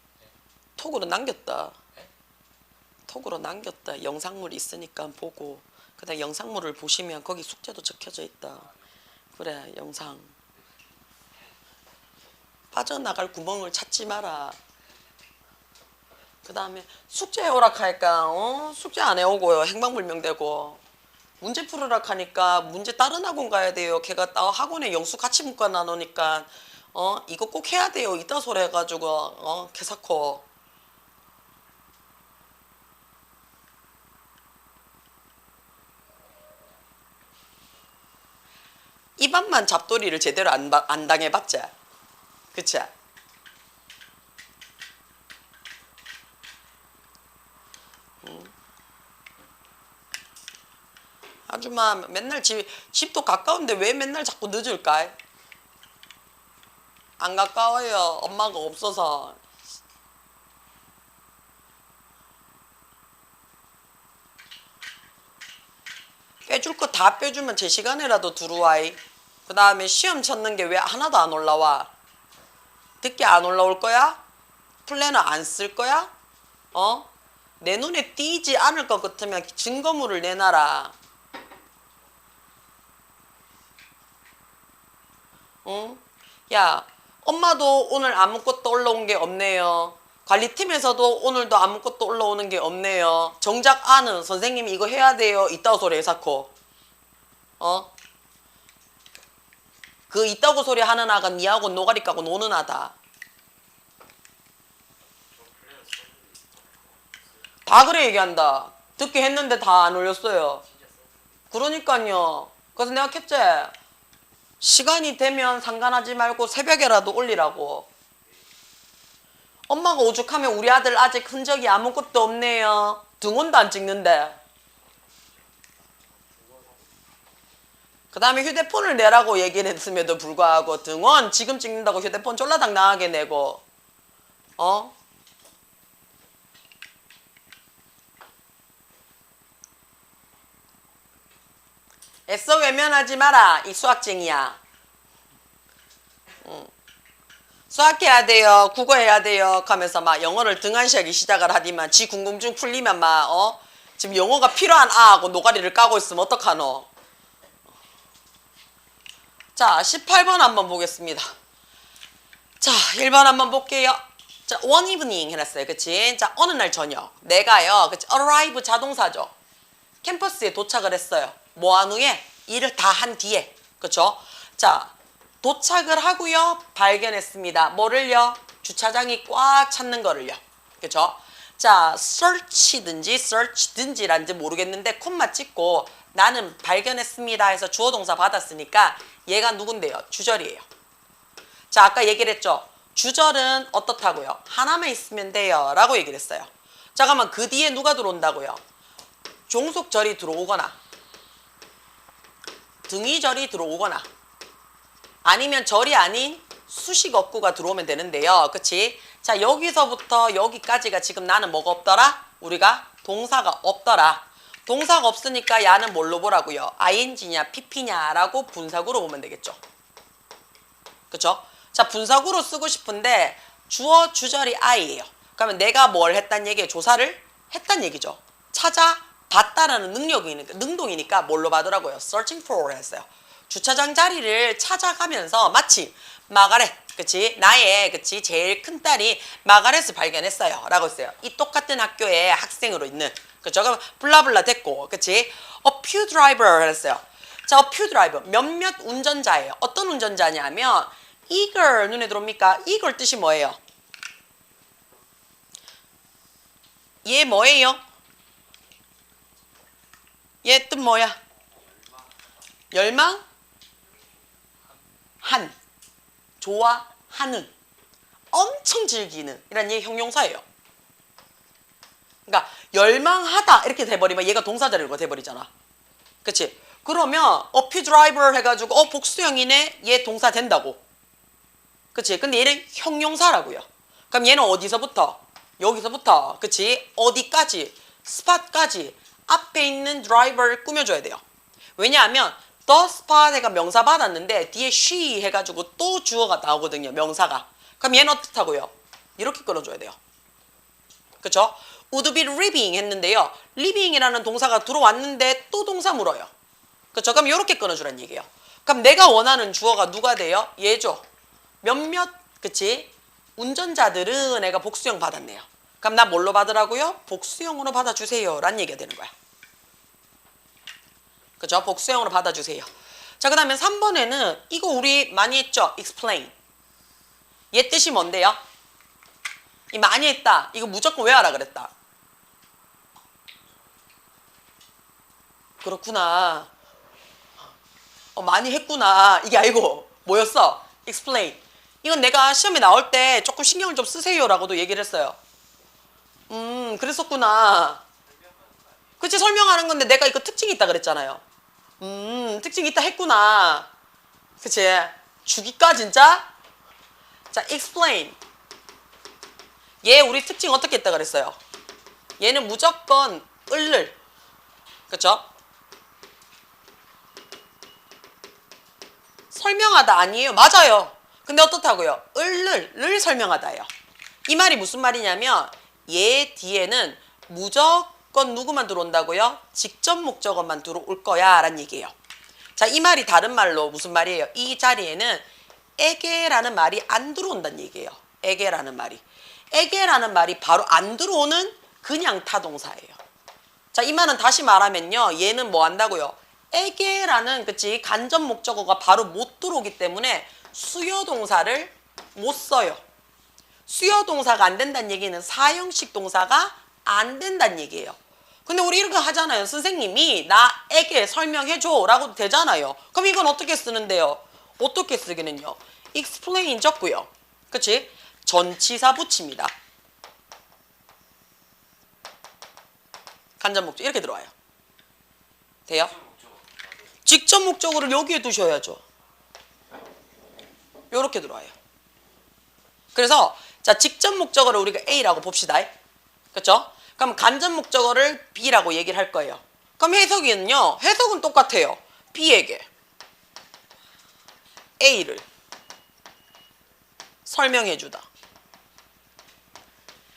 톡으로 남겼다. 영상물이 있으니까 보고 그 다음에 영상물을 보시면 거기 숙제도 적혀져 있다. 그래, 영상 빠져나갈 구멍을 찾지 마라. 그 다음에 숙제 해오라 하니까 숙제 안 해오고요. 행방불명되고 문제 풀으라 하니까 문제 다른 학원 가야 돼요. 걔가 학원에 영수 같이 묶어 놔놓으니까 이거 꼭 해야 돼요. 이따 소리 해가지고 개사코 입안만 잡돌이를 제대로 안 당해봤자 그치? 아줌마 맨날 집도 가까운데 왜 맨날 자꾸 늦을까? 안 가까워요. 엄마가 없어서. 빼줄 거 다 빼주면 제 시간에라도 들어와. 그 다음에 시험 쳤는 게 왜 하나도 안 올라와? 듣기 안 올라올 거야? 플래너 안 쓸 거야? 내 눈에 띄지 않을 것 같으면 증거물을 내놔라. 응? 야, 엄마도 오늘 아무것도 올라온 게 없네요. 관리팀에서도 오늘도 아무것도 올라오는 게 없네요. 정작 아는 선생님이 이거 해야 돼요. 이따구 소리 해사코. 그 이따구 소리 하는 아가 니하고 노가리 까고 노는 아다. 다 그래 얘기한다. 듣게 했는데 다 안 올렸어요. 그러니까요. 그래서 내가 캡제 시간이 되면 상관하지 말고 새벽에라도 올리라고. 엄마가 오죽하면 우리 아들 아직 흔적이 아무것도 없네요. 등원도 안 찍는데. 그 다음에 휴대폰을 내라고 얘기를 했음에도 불구하고 등원 지금 찍는다고 휴대폰 졸라당당하게 내고 애써 외면하지 마라. 이 수학쟁이야. 수학해야 돼요. 국어해야 돼요. 하면서 막 영어를 등한시하기 시작을 하디만 지 궁금증 풀리면 막 지금 영어가 필요한 아하고 노가리를 까고 있으면 어떡하노. 자 18번 한번 보겠습니다. 자 1번 한번 볼게요. 자 one evening 해놨어요. 그치? 자 어느 날 저녁 내가요. 그치? arrive 자동사죠. 캠퍼스에 도착을 했어요. 뭐한 후에? 일을 다 한 뒤에. 그쵸? 자 도착을 하고요. 발견했습니다. 뭐를요? 주차장이 꽉 찼는 거를요. 그쵸? 자, search든지 search든지란지 모르겠는데 콤마 찍고 나는 발견했습니다 해서 주어 동사 받았으니까 얘가 누군데요? 주절이에요. 자, 아까 얘기를 했죠? 주절은 어떻다고요? 하나만 있으면 돼요. 라고 얘기를 했어요. 자, 그러면 그 뒤에 누가 들어온다고요? 종속절이 들어오거나 등위절이 들어오거나 아니면 절이 아닌 수식 어구가 들어오면 되는데요. 그치? 자, 여기서부터 여기까지가 지금 나는 뭐가 없더라? 우리가 동사가 없더라. 동사가 없으니까 야는 뭘로 보라고요? ing냐, pp냐라고 분사구로 보면 되겠죠. 그쵸? 자, 분사구로 쓰고 싶은데 주어, 주절이 I예요. 그러면 내가 뭘 했단 얘기예요? 조사를 했단 얘기죠. 찾아봤다라는 능동이니까 뭘로 받으라고요? searching for 했어요. 주차장 자리를 찾아가면서 마치 마가렛, 그치? 나의, 그치? 제일 큰 딸이 마가렛을 발견했어요. 라고 했어요. 이 똑같은 학교에 학생으로 있는, 그쵸? 그럼 블라블라 됐고, 그치? A few driver 했어요. 자, a few driver. 몇몇 운전자예요. 어떤 운전자냐면, eager 눈에 들어옵니까? eager 뜻이 뭐예요? 얘 뭐예요? 얘 뜻 뭐야? 열망? 한, 좋아하는, 엄청 즐기는 이란 얘 형용사예요. 그러니까 열망하다 이렇게 돼버리면 얘가 동사자리로 돼버리잖아. 그치? 그러면 a few driver 해가지고 복수형이네 얘 동사 된다고. 그치? 근데 얘는 형용사라고요. 그럼 얘는 어디서부터? 여기서부터 그치? 어디까지? 스팟까지 앞에 있는 드라이버를 꾸며줘야 돼요. 왜냐하면 the spot 해가 명사 받았는데 뒤에 she 해가지고 또 주어가 나오거든요. 명사가. 그럼 얘는 어떻다고요? 이렇게 끌어줘야 돼요. 그쵸? would be living 했는데요. living이라는 동사가 들어왔는데 또 동사 물어요. 그쵸? 그럼 이렇게 끊어주란 얘기예요. 그럼 내가 원하는 주어가 누가 돼요? 얘죠. 몇몇 그치? 운전자들은 애가 복수형 받았네요. 그럼 나 뭘로 받으라고요? 복수형으로 받아주세요. 란 얘기가 되는 거야. 그죠? 복수형으로 받아주세요. 자, 그 다음에 3번에는 이거 우리 많이 했죠? explain. 얘 뜻이 뭔데요? 이 많이 했다. 이거 무조건 외워라 그랬다. 그렇구나. 많이 했구나. 이게 아니고 뭐였어? explain. 이건 내가 시험에 나올 때 조금 신경을 좀 쓰세요라고도 얘기를 했어요. 그랬었구나. 그치? 설명하는 건데 내가 이거 특징이 있다 그랬잖아요. 특징이 있다 했구나. 그치? 죽일까 진짜? 자, explain. 얘 우리 특징 어떻게 했다 그랬어요? 얘는 무조건 을을. 그쵸? 설명하다 아니에요. 맞아요. 근데 어떻다고요? 을을 설명하다예요. 이 말이 무슨 말이냐면 얘 뒤에는 무조건 누구만 들어온다고요? 직접 목적어만 들어올 거야 라는 얘기예요. 자, 이 말이 다른 말로 무슨 말이에요? 이 자리에는 에게라는 말이 안 들어온다는 얘기예요. 에게라는 말이. 에게라는 말이 바로 안 들어오는 그냥 타동사예요. 자, 이 말은 다시 말하면요. 얘는 뭐 한다고요? 에게라는 그치 간접 목적어가 바로 못 들어오기 때문에 수요 동사를 못 써요. 수요 동사가 안 된다는 얘기는 사형식 동사가 안 된다는 얘기예요. 근데 우리 이렇게 하잖아요. 선생님이 나에게 설명해줘 라고도 되잖아요. 그럼 이건 어떻게 쓰는데요? 어떻게 쓰기는요? explain 적고요. 그치? 전치사 붙입니다. 간접 목적 이렇게 들어와요. 돼요? 직접 목적어를 여기에 두셔야죠. 요렇게 들어와요. 그래서 자, 직접 목적어를 우리가 A라고 봅시다. 그렇죠? 그럼 간접 목적어를 B라고 얘기를 할 거예요. 그럼 해석은요. 해석은 똑같아요. B에게 A를 설명해 주다.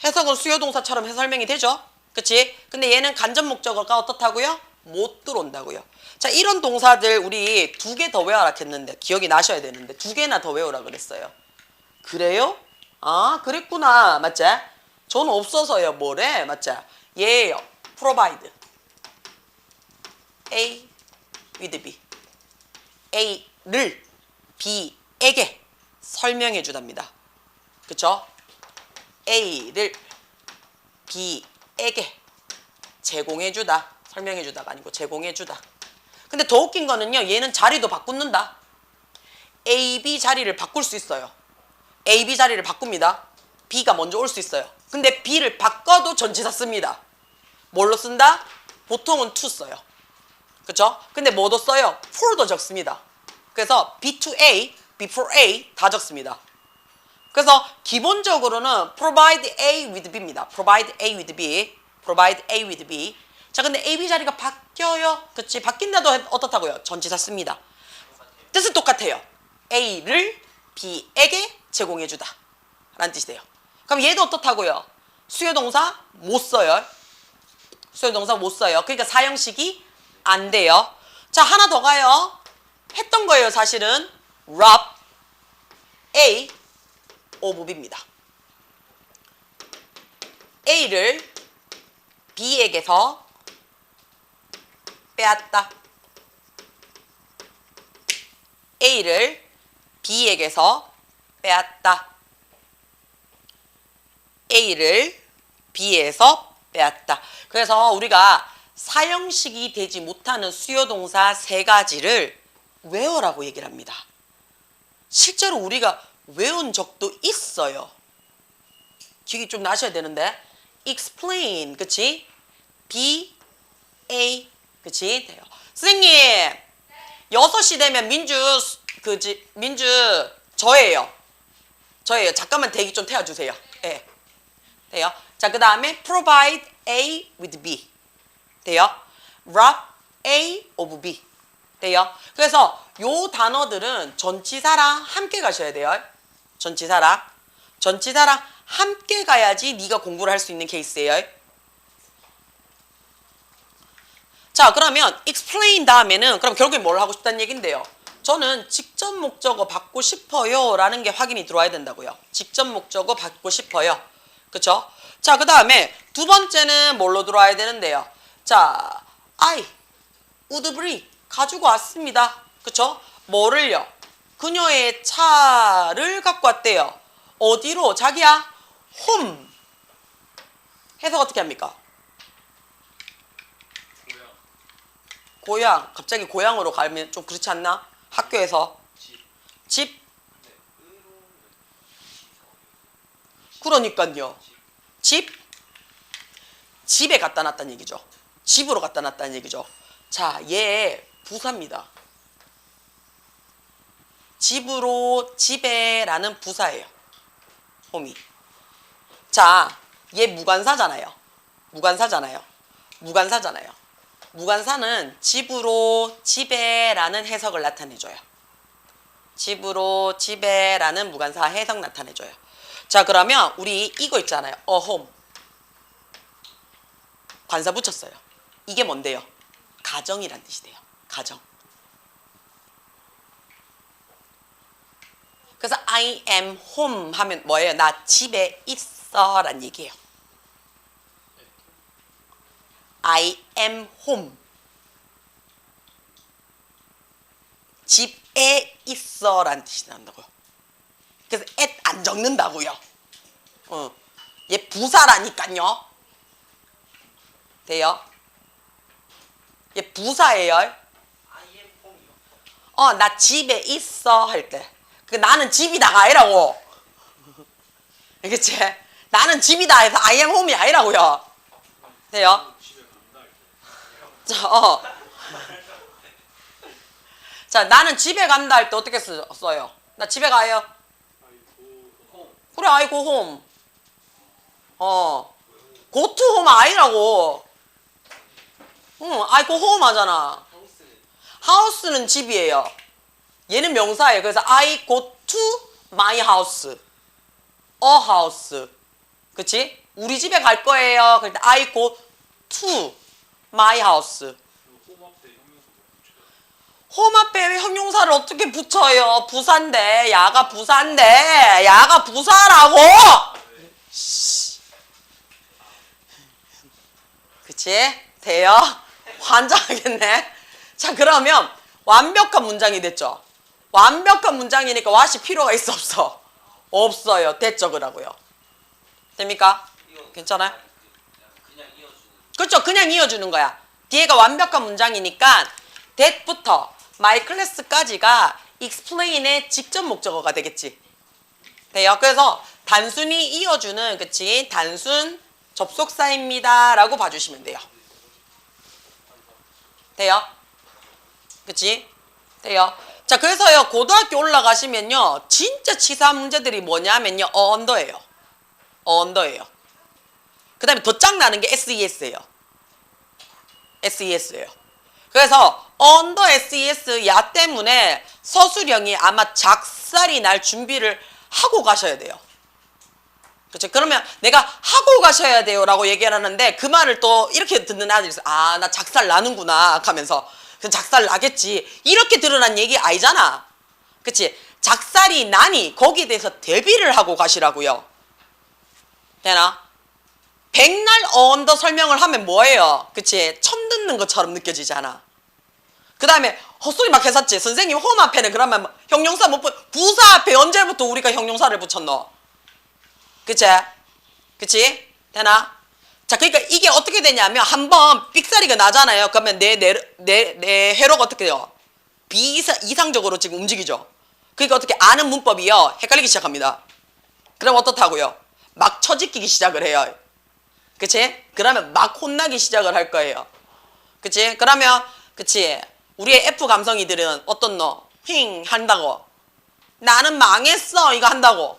해석은 수요동사처럼 설명이 되죠? 그치? 근데 얘는 간접 목적어가 어떻다고요? 못 들어온다고요. 자, 이런 동사들 우리 2개 더 외워라 했는데 기억이 나셔야 되는데 2개나 더 외우라 그랬어요. 그래요? 아, 그랬구나. 맞지? 저는 없어서요. 뭐래? 맞지? 얘예요. provide A with B. A를 B에게 설명해 주답니다. 그쵸? A를 B에게 제공해 주다. 설명해 주다가 아니고 제공해 주다. 근데 더 웃긴 거는요. 얘는 자리도 바꾼다. A, B 자리를 바꿀 수 있어요. A, B 자리를 바꿉니다. B가 먼저 올 수 있어요. 근데 B를 바꿔도 전치사 씁니다. 뭘로 쓴다? 보통은 to 써요. 그쵸? 근데 뭐도 써요? for도 적습니다. 그래서 B to A, B for A 다 적습니다. 그래서 기본적으로는 provide A with B입니다. provide A with B, provide A with B. 자, 근데 A, B 자리가 바뀌어요. 그치? 바뀐다도 어떻다고요? 전치사 씁니다. 뜻은 똑같아요. A를 B에게 제공해주다 라는 뜻이 돼요. 그럼 얘도 어떻다고요? 수요동사 못 써요. 수요동사 못 써요. 그러니까 사형식이 안 돼요. 자, 하나 더 가요. 했던 거예요. 사실은 rob A of B입니다. A를 B에게서 빼앗다. A를 B에게서 빼앗다. A를 B에서 빼앗다. 그래서 우리가 사형식이 되지 못하는 수요동사 3가지를 외워라고 얘기를 합니다. 실제로 우리가 외운 적도 있어요. 기억이 좀 나셔야 되는데 explain, 그치? B, A, 그치? 돼요. 선생님, 6시 되면 민주 저예요. 잠깐만 대기 좀 태워주세요. 네. 돼요. 자, 그 다음에 provide A with B. 돼요. rob A of B. 돼요. 그래서 요 단어들은 전치사랑 함께 가셔야 돼요. 전치사랑 함께 가야지 네가 공부를 할 수 있는 케이스예요. 자, 그러면 explain 다음에는 그럼 결국에 뭘 하고 싶다는 얘긴데요. 저는 직접 목적어 받고 싶어요 라는 게 확인이 들어와야 된다고요. 직접 목적어 받고 싶어요. 그쵸? 자, 그 다음에 두 번째는 뭘로 들어와야 되는데요. 자, I would bring 가지고 왔습니다. 그쵸? 뭐를요? 그녀의 차를 갖고 왔대요. 어디로? 자기야? home. 해석 어떻게 합니까? 고향. 갑자기 고향으로 가면 좀 그렇지 않나? 학교에서. 집? 그러니까요. 집에 갖다 놨다는 얘기죠. 집으로 갖다 놨다는 얘기죠. 자, 얘 부사입니다. 집으로 집에라는 부사예요. 홈이. 자, 얘 무관사잖아요. 무관사는 집으로 집에라는 해석을 나타내줘요. 집으로 집에라는 무관사 해석 나타내줘요. 자, 그러면 우리 이거 있잖아요. a home. 관사 붙였어요. 이게 뭔데요? 가정이란 뜻이 돼요. 가정. 그래서 I am home 하면 뭐예요? 나 집에 있어 란 얘기예요. I am home. 집에 있어 란 뜻이 난다고요. 그래서 at 안 적는다고요. 얘 부사라니까요. 돼요? 얘 부사예요. 나 집에 있어 할 때. 나는 집이다가 아니라고. 그치? 나는 집이다 해서 I am home이 아니라고요. 돼요? 자, 나는 집에 간다 할 때 어떻게 써요? 나 집에 가요. 그래, I go home. go to home 아니라고. I go home 하잖아. house는 집이에요. 얘는 명사예요. 그래서 I go to my house. a house. 그치? 우리 집에 갈 거예요. 그럴 때 I go to my house. 홈 앞에 형용사 붙여요. 홈 앞에 형용사를 어떻게 붙여요? 부사인데. 야가 부사인데. 야가 부사라고! 씨. 그치? 돼요? 환장하겠네. 자, 그러면 완벽한 문장이 됐죠? 완벽한 문장이니까 what이 필요가 있어 없어? 없어요. 됐죠? 그라고요. 됩니까? 괜찮아요? 그냥 이어주는. 그렇죠. 그냥 이어주는 거야. 뒤에가 완벽한 문장이니까 that부터 my class까지가 explain의 직접 목적어가 되겠지. 돼요? 그래서 단순히 이어주는 그치? 단순 접속사입니다. 라고 봐주시면 돼요. 돼요? 그치? 돼요? 자, 그래서요, 고등학교 올라가시면요, 진짜 치사한 문제들이 뭐냐면요, 언더예요. 언더예요. 그 다음에 더 짱나는 게 SES예요. SES예요. 그래서 언더 SES 야 때문에 서술형이 아마 작살이 날 준비를 하고 가셔야 돼요. 그렇죠? 그러면 내가 하고 가셔야 돼요 라고 얘기를 하는데 그 말을 또 이렇게 듣는 아들이 있어요. 아, 나 작살 나는구나 하면서 그 작살 나겠지. 이렇게 드러난 얘기 아니잖아. 그치? 작살이 나니 거기에 대해서 대비를 하고 가시라고요. 되나? 백날 언더 설명을 하면 뭐예요? 그치? 처음 듣는 것처럼 느껴지잖아. 그 다음에 헛소리 막 했었지. 선생님 홈 앞에는 그러면 형용사 못 부사 앞에 언제부터 우리가 형용사를 붙였노? 그치? 그치? 되나? 자, 그러니까 이게 어떻게 되냐면 한번 삑사리가 나잖아요. 그러면 내 회로가 어떻게 돼요? 비이상적으로 지금 움직이죠. 그러니까 어떻게 아는 문법이요. 헷갈리기 시작합니다. 그럼 어떻다고요? 막 처지키기 시작을 해요. 그치? 그러면 막 혼나기 시작을 할 거예요. 그치? 그러면 그치? 우리의 F 감성이들은 어떤 너? 힝 한다고. 나는 망했어 이거 한다고.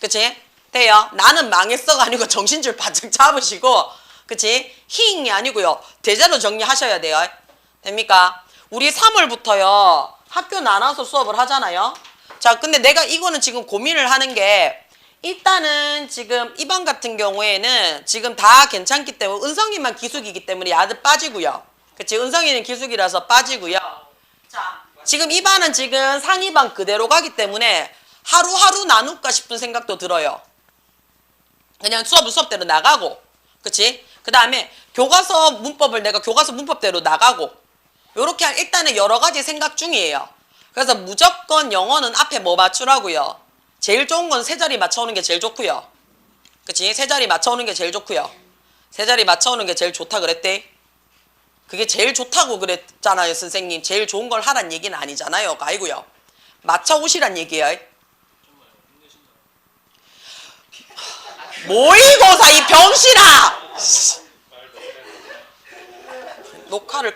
그치? 돼요? 나는 망했어가 아니고 정신줄 바짝 잡으시고 그치? 힝이 아니고요. 대자로 정리하셔야 돼요. 됩니까? 우리 3월부터요. 학교 나눠서 수업을 하잖아요. 자, 근데 내가 이거는 지금 고민을 하는 게 일단은 지금 이반 같은 경우에는 지금 다 괜찮기 때문에 은성이만 기숙이기 때문에 야들 빠지고요. 그치? 은성이는 기숙이라서 빠지고요. 자, 지금 이반은 지금 상이반 그대로 가기 때문에 하루하루 나눌까 싶은 생각도 들어요. 그냥 수업은 수업대로 나가고 그치? 그 다음에 교과서 문법을 내가 교과서 문법대로 나가고 요렇게 일단은 여러 가지 생각 중이에요. 그래서 무조건 영어는 앞에 뭐 맞추라고요? 제일 좋은 건 세 자리 맞춰오는 게 제일 좋고요. 그치? 세 자리 맞춰오는 게 제일 좋고요. 세 자리 맞춰오는 게 제일 좋다 그랬대? 그게 제일 좋다고 그랬잖아요, 선생님. 제일 좋은 걸 하란 얘기는 아니잖아요. 아이고요. 맞춰오시란 얘기예요. 모의고사 이 병신아! 녹화를